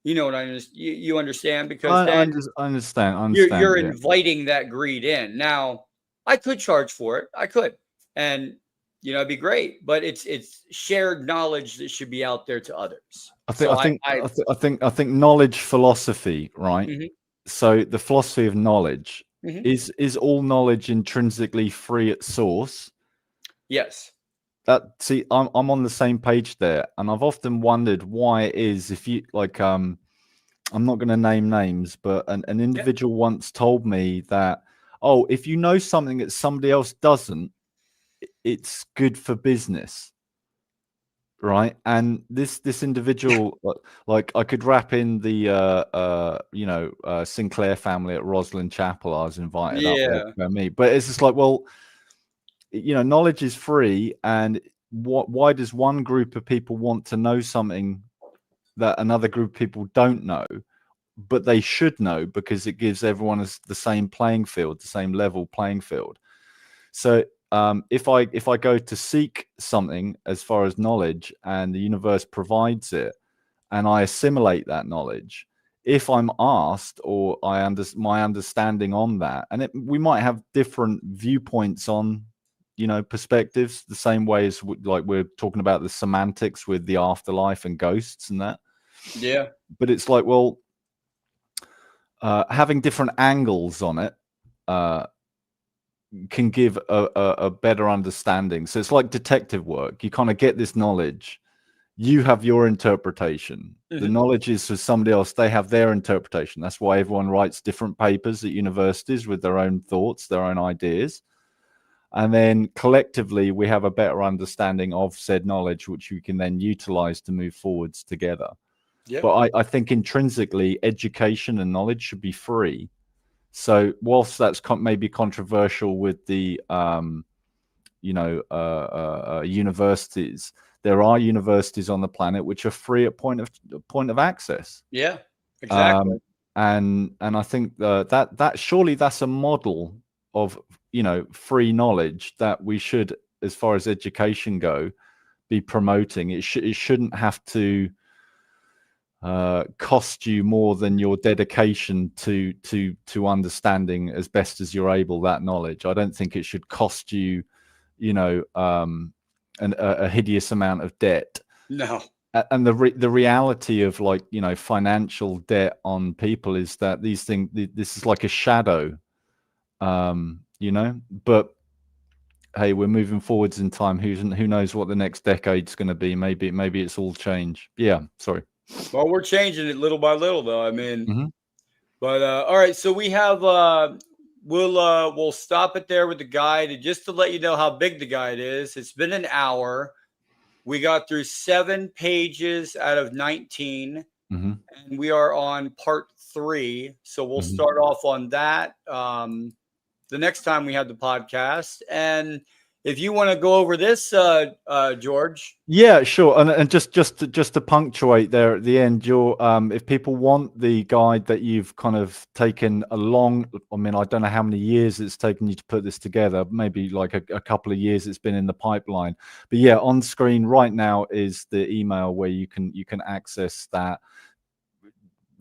You know what you understand? Because I understand. You're inviting that greed in. Now, I could charge for it. I could, and it'd be great. But it's shared knowledge that should be out there to others. I think knowledge philosophy, right? So the philosophy of knowledge is all knowledge intrinsically free at source? Yes. I'm on the same page there, and I've often wondered why it is. If you like, I'm not going to name names, but an individual once told me that, oh, if you know something that somebody else doesn't, it's good for business, right? And this individual, like, I could wrap in the Sinclair family at Roslyn Chapel. I was invited up by me, but it's just like, well, knowledge is free, and why does one group of people want to know something that another group of people don't know, but they should know, because it gives everyone the same playing field, the same level playing field. So if I go to seek something as far as knowledge, and the universe provides it, and I assimilate that knowledge, if I'm asked, or my understanding on that, and we might have different viewpoints on perspectives, the same way as like we're talking about the semantics with the afterlife and ghosts and that. Yeah. But it's like, well, having different angles on it can give a better understanding. So it's like detective work. You kind of get this knowledge, you have your interpretation. The knowledge is for somebody else, they have their interpretation. That's why everyone writes different papers at universities with their own thoughts, their own ideas. And then collectively, we have a better understanding of said knowledge, which we can then utilize to move forwards together. Yep. But I think intrinsically, education and knowledge should be free. So whilst that's maybe controversial with the, universities, there are universities on the planet which are free at point of access. Yeah, exactly. And I think that surely that's a model of free knowledge that we should, as far as education go, be promoting. It shouldn't have to cost you more than your dedication to understanding as best as you're able that knowledge. I don't think it should cost you a hideous amount of debt. No. And the reality of, like, financial debt on people is that this is like a shadow, but hey, we're moving forwards in time. Who knows what the next decade's going to be? Maybe it's all change. Yeah, sorry. Well, we're changing it little by little, though. I mean, but all right. So we have we'll stop it there with the guide, and just to let you know how big the guide is. It's been an hour. We got through 7 pages out of 19, and we are on part 3. So we'll start off on that the next time we have the podcast. And if you want to go over this, George. Yeah, sure. And just to punctuate there at the end, your if people want the guide that you've kind of taken along, I mean, I don't know how many years it's taken you to put this together, maybe like a couple of years it's been in the pipeline. But yeah, on screen right now is the email where you can access that.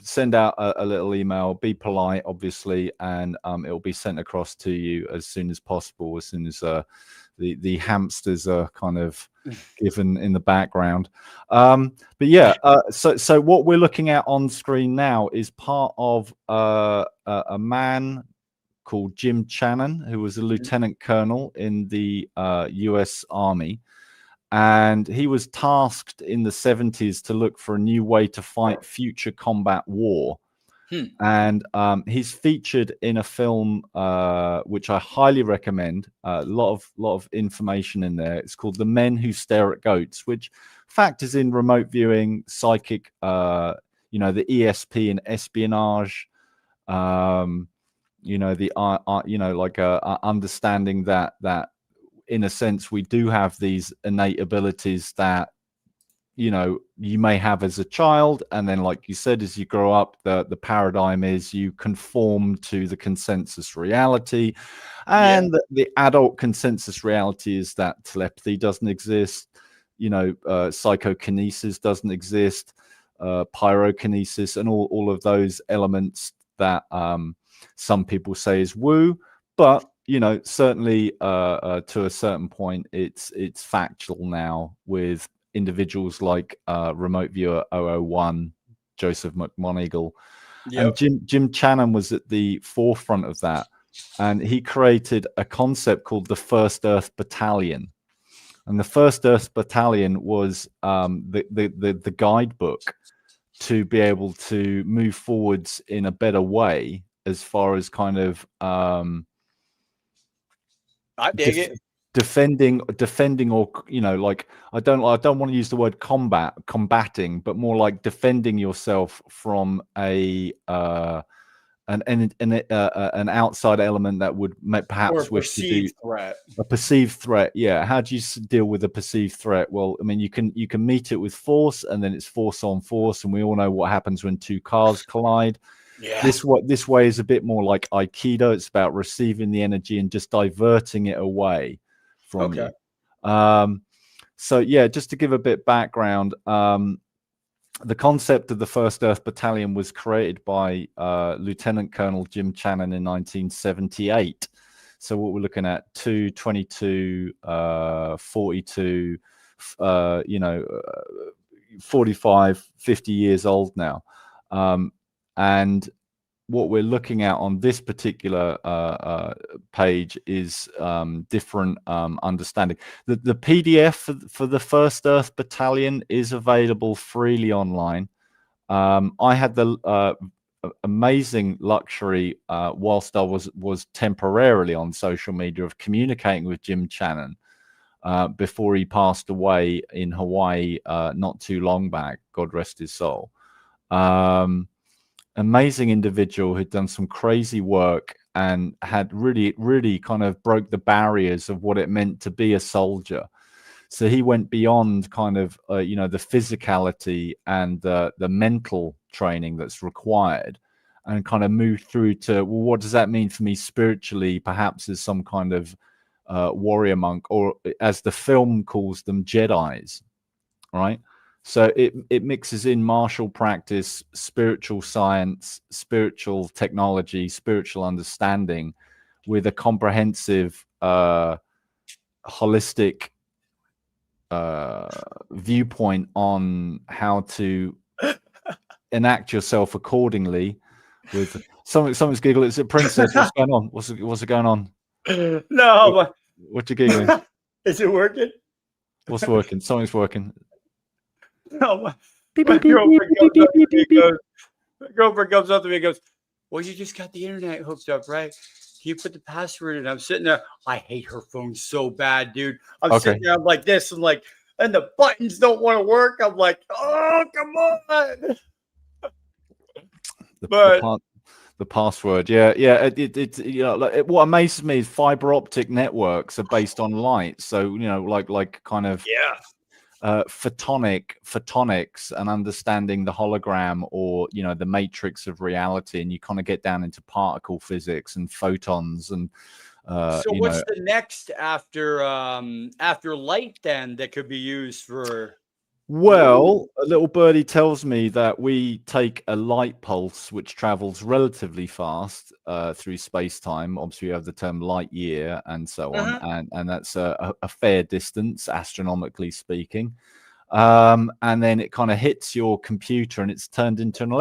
Send out a little email, be polite, obviously, and it'll be sent across to you as soon as possible, as soon as the hamsters are kind of given in the background. But yeah, so what we're looking at on screen now is part of a man called Jim Channon, who was a lieutenant colonel in the US Army. And he was tasked in the 70s to look for a new way to fight future combat war. And he's featured in a film which I highly recommend. A lot of information in there. It's called The Men Who Stare at Goats, which factors in remote viewing, psychic, the ESP and espionage. Understanding that in a sense we do have these innate abilities that you may have as a child, and then, like you said, as you grow up, the paradigm is you conform to the consensus reality, and the adult consensus reality is that telepathy doesn't exist, psychokinesis doesn't exist, pyrokinesis, and all of those elements that some people say is woo, but certainly to a certain point it's factual now with individuals like remote viewer 001 Joseph McMoneagle. And Jim Channon was at the forefront of that, and he created a concept called the First Earth Battalion. And the First Earth Battalion was the guidebook to be able to move forwards in a better way as far as kind of I dig it. Defending, or like I don't want to use the word combating, but more like defending yourself from an outside element that would perhaps wish to do a perceived threat. Yeah, how do you deal with a perceived threat? Well, I mean, you can meet it with force, and then it's force on force, and we all know what happens when two cars collide. Yeah. This way is a bit more like Aikido. It's about receiving the energy and just diverting it away from you. So yeah, just to give a bit background, the concept of the First Earth Battalion was created by Lieutenant Colonel Jim Channon in 1978. So what we're looking at, 22, 42, 45, 50 years old now. And what we're looking at on this particular page is different understanding. The PDF for the First Earth Battalion is available freely online. I had the amazing luxury, whilst I was temporarily on social media, of communicating with Jim Channon before he passed away in Hawaii not too long back. God rest his soul. Amazing individual who'd done some crazy work and had really kind of broke the barriers of what it meant to be a soldier. So he went beyond kind of the physicality and the mental training that's required, and kind of moved through to, well, what does that mean for me spiritually, perhaps as some kind of warrior monk, or as the film calls them, Jedis, right? So it mixes in martial practice, spiritual science, spiritual technology, spiritual understanding, with a comprehensive, holistic viewpoint on how to enact yourself accordingly. With someone's giggling. It's a princess. What's going on? What's going on? No, what you giggling? Is it working? What's working? Something's working. No, my girlfriend comes up to me and goes, well, you just got the internet hooked up, right? You put the password in. I'm sitting there. I hate her phone so bad, dude. I'm sitting there, I'm like this, and the buttons don't want to work. I'm like, oh, come on. The password, yeah. What amazes me is fiber optic networks are based on light. So like kind of photonics and understanding the hologram, or the matrix of reality, and you kind of get down into particle physics and photons and So what's the next after light then that could be used for? Well, a little birdie tells me that we take a light pulse which travels relatively fast through space-time. Obviously, we have the term light year and so on, and that's a fair distance, astronomically speaking. And then it kind of hits your computer, and it's turned into an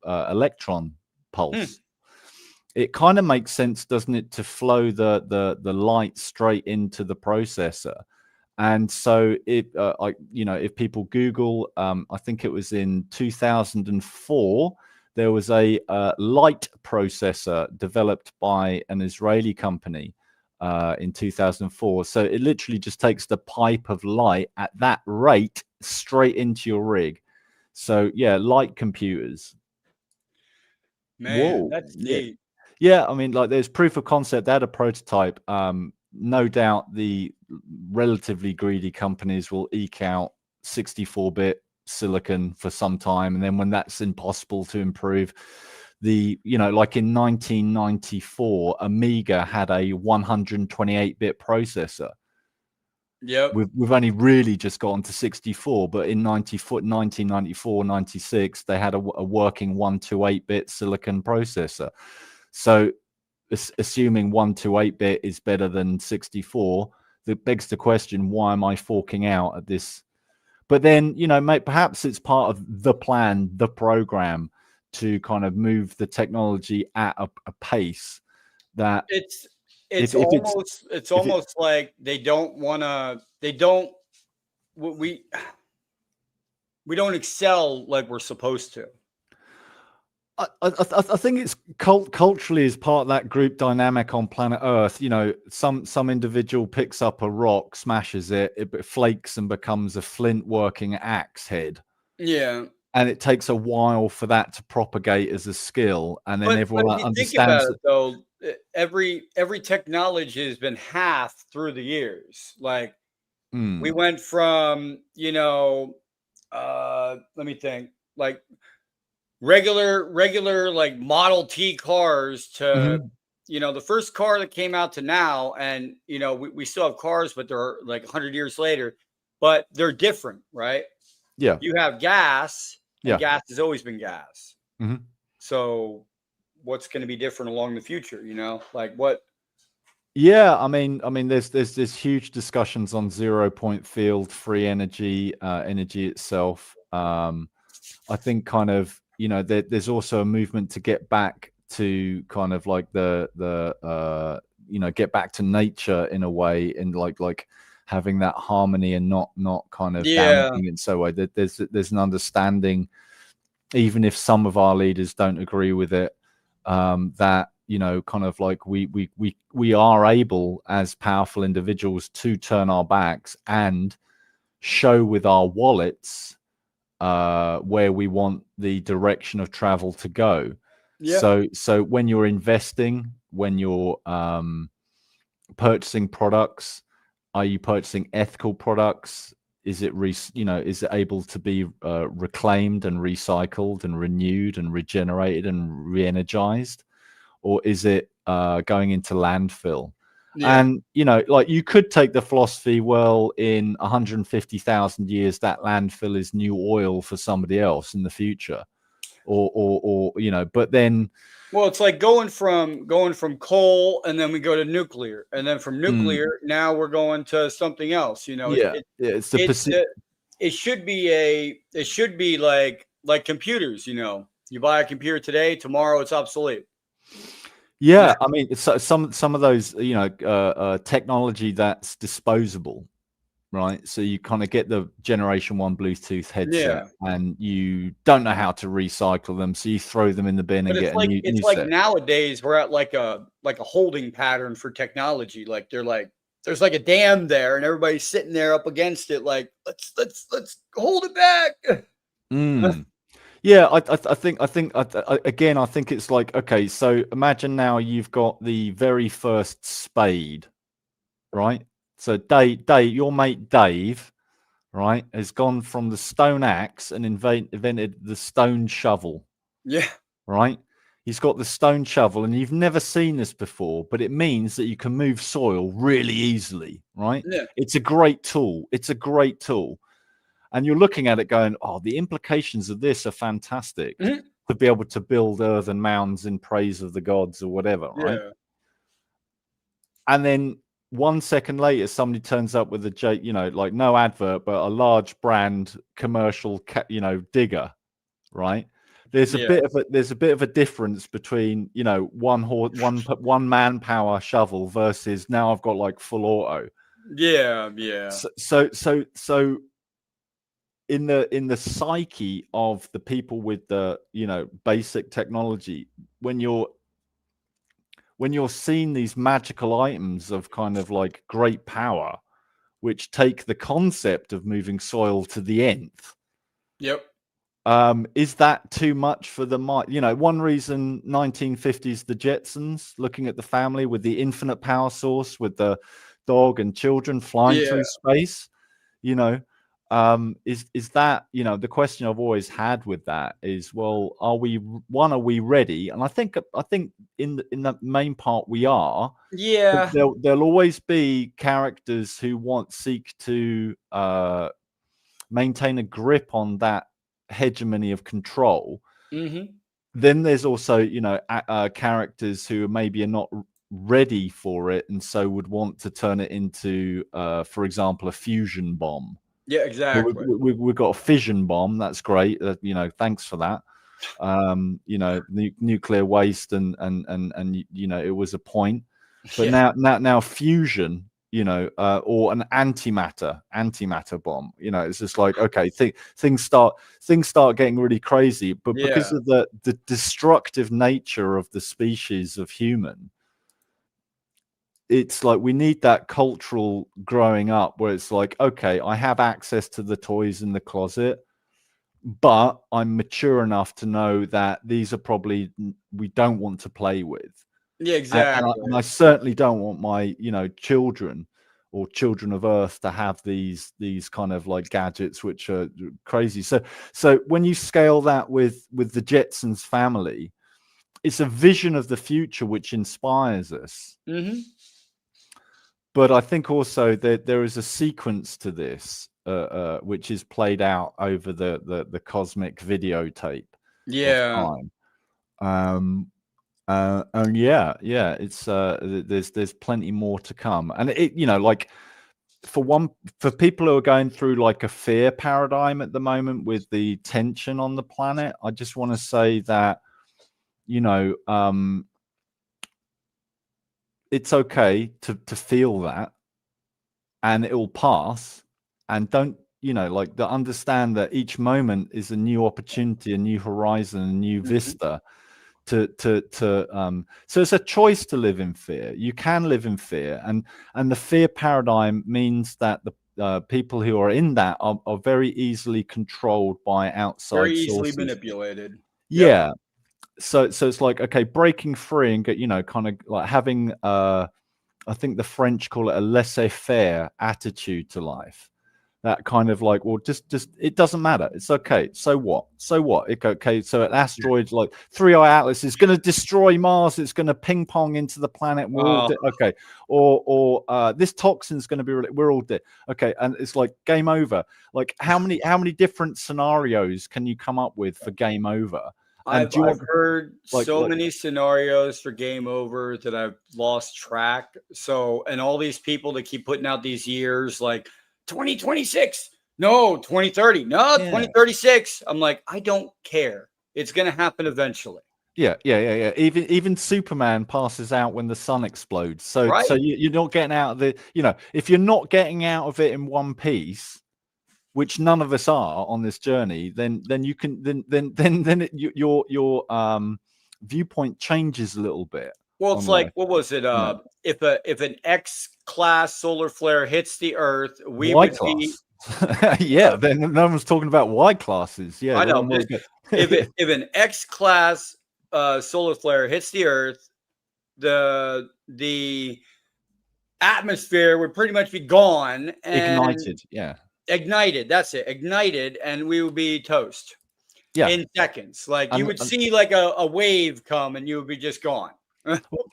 electron pulse. It kind of makes sense, doesn't it, to flow the light straight into the processor. And so if people Google, I think it was in 2004, there was a light processor developed by an Israeli company in 2004. So it literally just takes the pipe of light at that rate straight into your rig. So yeah, light computers. Man, Whoa. that's Yeah. neat. Yeah, I mean, like, there's proof of concept. They had a prototype. No doubt the relatively greedy companies will eke out 64-bit silicon for some time, and then when that's impossible to improve, like in 1994, Amiga had a 128-bit processor. Yep. We've only really just gotten to 64, but in 1994, 96, they had a working 128-bit silicon processor. So assuming 128-bit is better than 64, that begs the question, why am I forking out at this? But then, perhaps it's part of the plan, the program, to kind of move the technology at a pace that it's almost like we don't excel like we're supposed to. I think it's culturally as part of that group dynamic on planet Earth. Some individual picks up a rock, smashes it, it flakes and becomes a flint working axe head. Yeah. And it takes a while for that to propagate as a skill, and then everyone if you understands think about it, though, every technology has been half through the years. Like we went from let me think, like regular like Model T cars to the first car that came out to now, and we still have cars, but they're like 100 years later, but they're different, right? Yeah. You have gas, and gas has always been gas. So what's going to be different along the future? Like what? Yeah, I mean, there's huge discussions on 0-point field, free energy, energy itself. I think kind of there's also a movement to get back to kind of like the get back to nature in a way, and like having that harmony and not kind of damaging it in so way that there's an understanding, even if some of our leaders don't agree with it, that kind of like we are able as powerful individuals to turn our backs and show with our wallets where we want the direction of travel to go. So when you're investing, when you're purchasing products, are you purchasing ethical products? Is it is it able to be reclaimed and recycled and renewed and regenerated and re-energized, or is it going into landfill? And like, you could take the philosophy, well, in 150,000 years, that landfill is new oil for somebody else in the future, or but then, well, it's like going from coal, and then we go to nuclear, and then from nuclear now we're going to something else. It should be like computers. You buy a computer today, tomorrow it's obsolete. Yeah, I mean, it's some of those, technology that's disposable, right? So you kind of get the generation 1 Bluetooth headset, and you don't know how to recycle them, so you throw them in the bin and get a new set. Nowadays we're at like a holding pattern for technology. Like there's like a dam there, and everybody's sitting there up against it, like let's hold it back. Yeah, again, I think it's like, okay, so imagine now you've got the very first spade, right? So Dave, your mate Dave, right, has gone from the stone axe and invented the stone shovel, Yeah. right? He's got the stone shovel, and you've never seen this before, but it means that you can move soil really easily, right? Yeah. It's a great tool. It's a great tool. And you're looking at it going, oh, the implications of this are fantastic, Mhm. to be able to build earthen mounds in praise of the gods or whatever, right? Yeah. And then 1 second later, somebody turns up with like no advert, but a large brand commercial, digger, right? There's a Yeah. bit of a difference between, one manpower shovel versus now I've got like full auto. Yeah. Yeah. So in the psyche of the people with the basic technology, when you're seeing these magical items of kind of like great power, which take the concept of moving soil to the nth, Yep. is that too much for the mind? One reason 1950s the Jetsons, looking at the family with the infinite power source, with the dog and children flying Yeah. through space, you know is that, the question I've always had with that is, well, are we ready? And I think in the main part we are, but Yeah. there'll always be characters who seek to maintain a grip on that hegemony of control. Hmm. Then there's also, characters who maybe are not ready for it, and so would want to turn it into, for example, a fusion bomb. Yeah. So Exactly. we've got a fission bomb. That's great. Thanks for that. Nuclear waste, and it was a point. But Yeah. now fusion, or an antimatter bomb. It's just like, okay, things start getting really crazy. But because Yeah. of the destructive nature of the species of human, it's like we need that cultural growing up where it's like, okay, I have access to the toys in the closet, but I'm mature enough to know that these are probably we don't want to play with. Yeah. And I Exactly. certainly don't want my, children or children of Earth to have these kind of like gadgets which are crazy. So when you scale that with the Jetsons family, it's a vision of the future which inspires us. Hmm. But I think also that there is a sequence to this, which is played out over the cosmic videotape of Yeah. time. And yeah, it's there's plenty more to come, and like for people who are going through like a fear paradigm at the moment with the tension on the planet, I just want to say that it's okay to feel that, and it will pass. And don't like to understand that each moment is a new opportunity, a new horizon, a new Hmm. vista. So it's a choice to live in fear. You can live in fear, and the fear paradigm means that the people who are in that are very easily controlled by Very outside easily sources. manipulated. Yep. Yeah. So it's like, okay, breaking free and get, kind of like having I think the French call it a laissez-faire attitude to life. That kind of like, well, just it doesn't matter. It's okay. So what? So what? Okay. So an asteroid like 3i Atlas is going to destroy Mars. It's going to ping pong into the planet. We're all Oh, dead. Okay. Or this toxin's going to be. We're all dead. Okay. And it's like game over. Like how many different scenarios can you come up with for game over? And do you I've want heard like so many scenarios for game over that I've lost track. So, and all these people that keep putting out these years like 2026, no, 2030, no, yeah. 2036. I'm like, I don't care. It's going to happen eventually. Yeah. Even Superman passes out when the sun explodes. So Right? you're not getting out of the. If you're not getting out of it in one piece, which none of us are on this journey, then you can your viewpoint changes a little bit Well, on it's like, life. what was it? You know, If an X class solar flare hits the Earth, we Y would be class. Yeah, then no one's talking about Y classes. Yeah, I we're know. on Just, if an X class solar flare hits the Earth, the atmosphere would pretty much be gone and ignited. Yeah, ignited. That's it, ignited, and we would be toast. yeah. In seconds. Like you And, would see like a wave come and you would be just gone.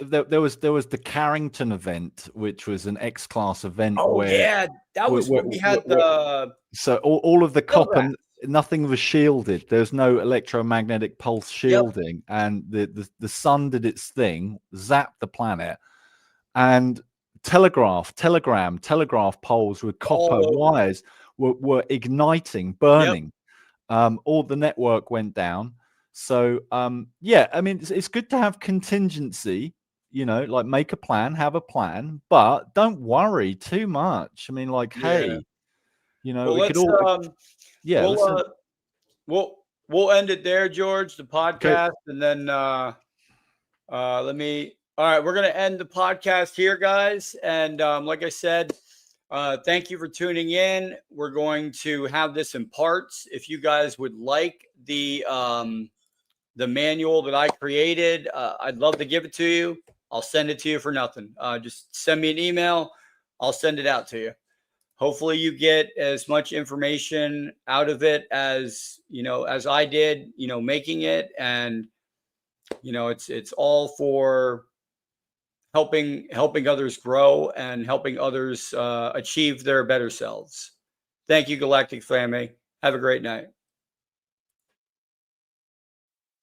there was the Carrington event, which was an X-class event Oh where, yeah, that was when we had the so all of the copper, telegraph. nothing was shielded. There's no electromagnetic pulse shielding, and the sun did its thing, zapped the planet, and telegraph poles with copper wires were igniting, burning. All the network went down. So yeah, I mean, it's good to have contingency, you know, like make a plan, have a plan, but don't worry too much. I mean, like, hey, you know, Well, we could let's all, yeah, we'll end it there, George, the podcast, okay. and then let me. All right, we're gonna end the podcast here, guys. And like I said, thank you for tuning in. We're going to have this in parts. If you guys would like the manual that I created, I'd love to give it to you. I'll send it to you for nothing. Just send me an email. I'll send it out to you. Hopefully you get as much information out of it as, you know, as I did, you know, making it. And, you know, it's all for helping others grow and helping others achieve their better selves. Thank you, Galactic Family. Have a great night.